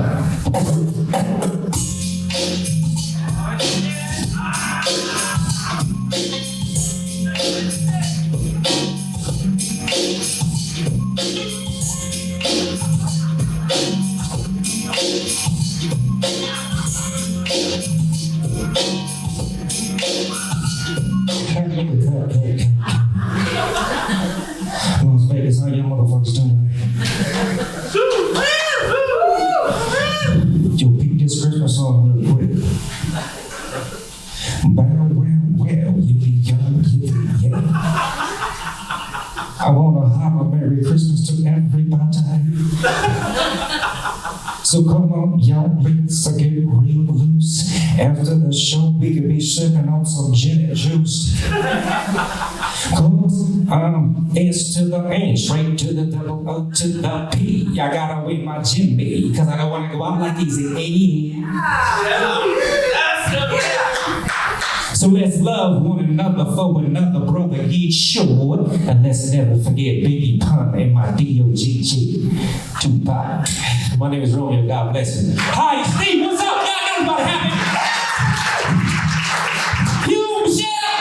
S6: Las Vegas, how y'all motherfuckers doing? Yo, pick this Christmas song real quick. Well, you be young, yeah. I wanna holler Merry Christmas to everybody. So come on, y'all, let's get real loose. After the show, we could be sipping on some gin and juice. Cause S to the N, straight to the double O to the P. I gotta wear my Jimmy, cause I don't wanna go out like Easy A. So let's love one another for another brother, get sure. And let's never forget Biggie Pun and my D.O.G.G. Tupac. My name is Romeo, God bless you. Hi, Steve, what's up? Y'all know about happy. You, Michelle.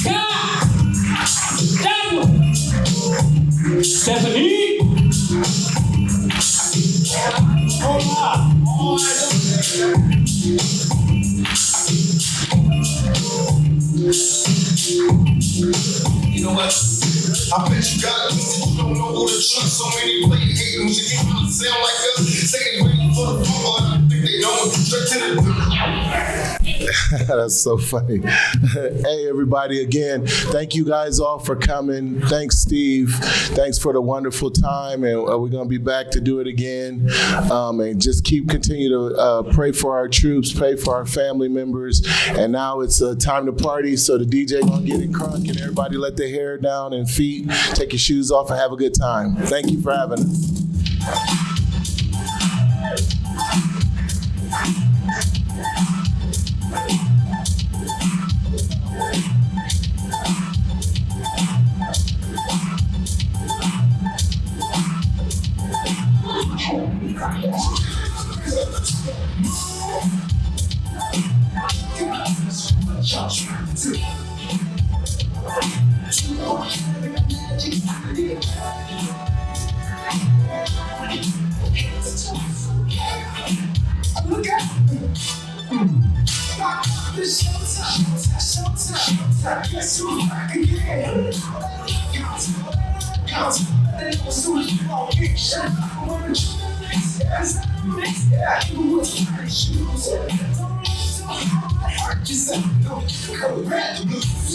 S6: God. Stephanie. Hola.
S1: You know what? I bet you got it. You don't know who to trust. So many play hating. You can't really sound like us. Say they waiting for the phone, but I think they know it. Straight to the
S4: That's so funny. Hey, everybody, again, thank you guys all for coming. Thanks, Steve. Thanks for the wonderful time, and we're going to be back to do it again. And just continue to pray for our troops, pray for our family members. And now it's time to party, so the DJ going to get it crunk, and everybody let their hair down and feet, take your shoes off, and have a good time. Thank you for having us.
S1: Look out! This showtime. Guess who's back again? Count. Then as soon as we walk in, shut up. I'm wearing shoes. Yes, I'm mixed. Yeah, even with fire shoes. Don't hurt yourself. No, come grab the blues.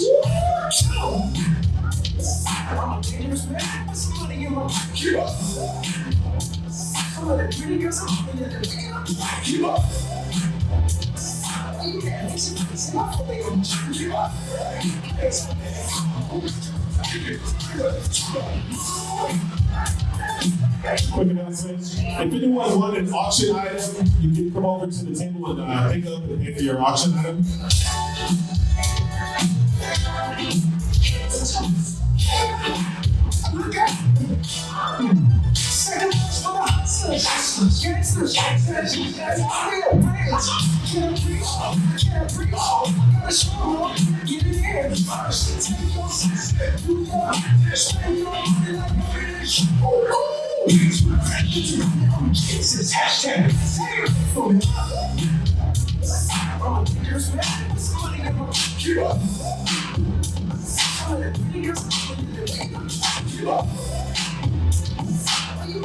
S1: I'm a dangerous man. Put some money in my pocket. Some of the pretty girls are holding it. Keep up.
S10: Quick announcement. If anyone wanted an auction item, you can come over to the table and pick up and pay for your auction item.
S1: Second verse for the hustlers, gangsters, gangsters, real bands. Can't preach, I gotta show them, get it in first. Take your seats, do your spend your money like a bitch. Jesus, hashtag, say it for me. I'm a dangerous man, put some money in my pocket. Some of the pretty girls, keep up. Are you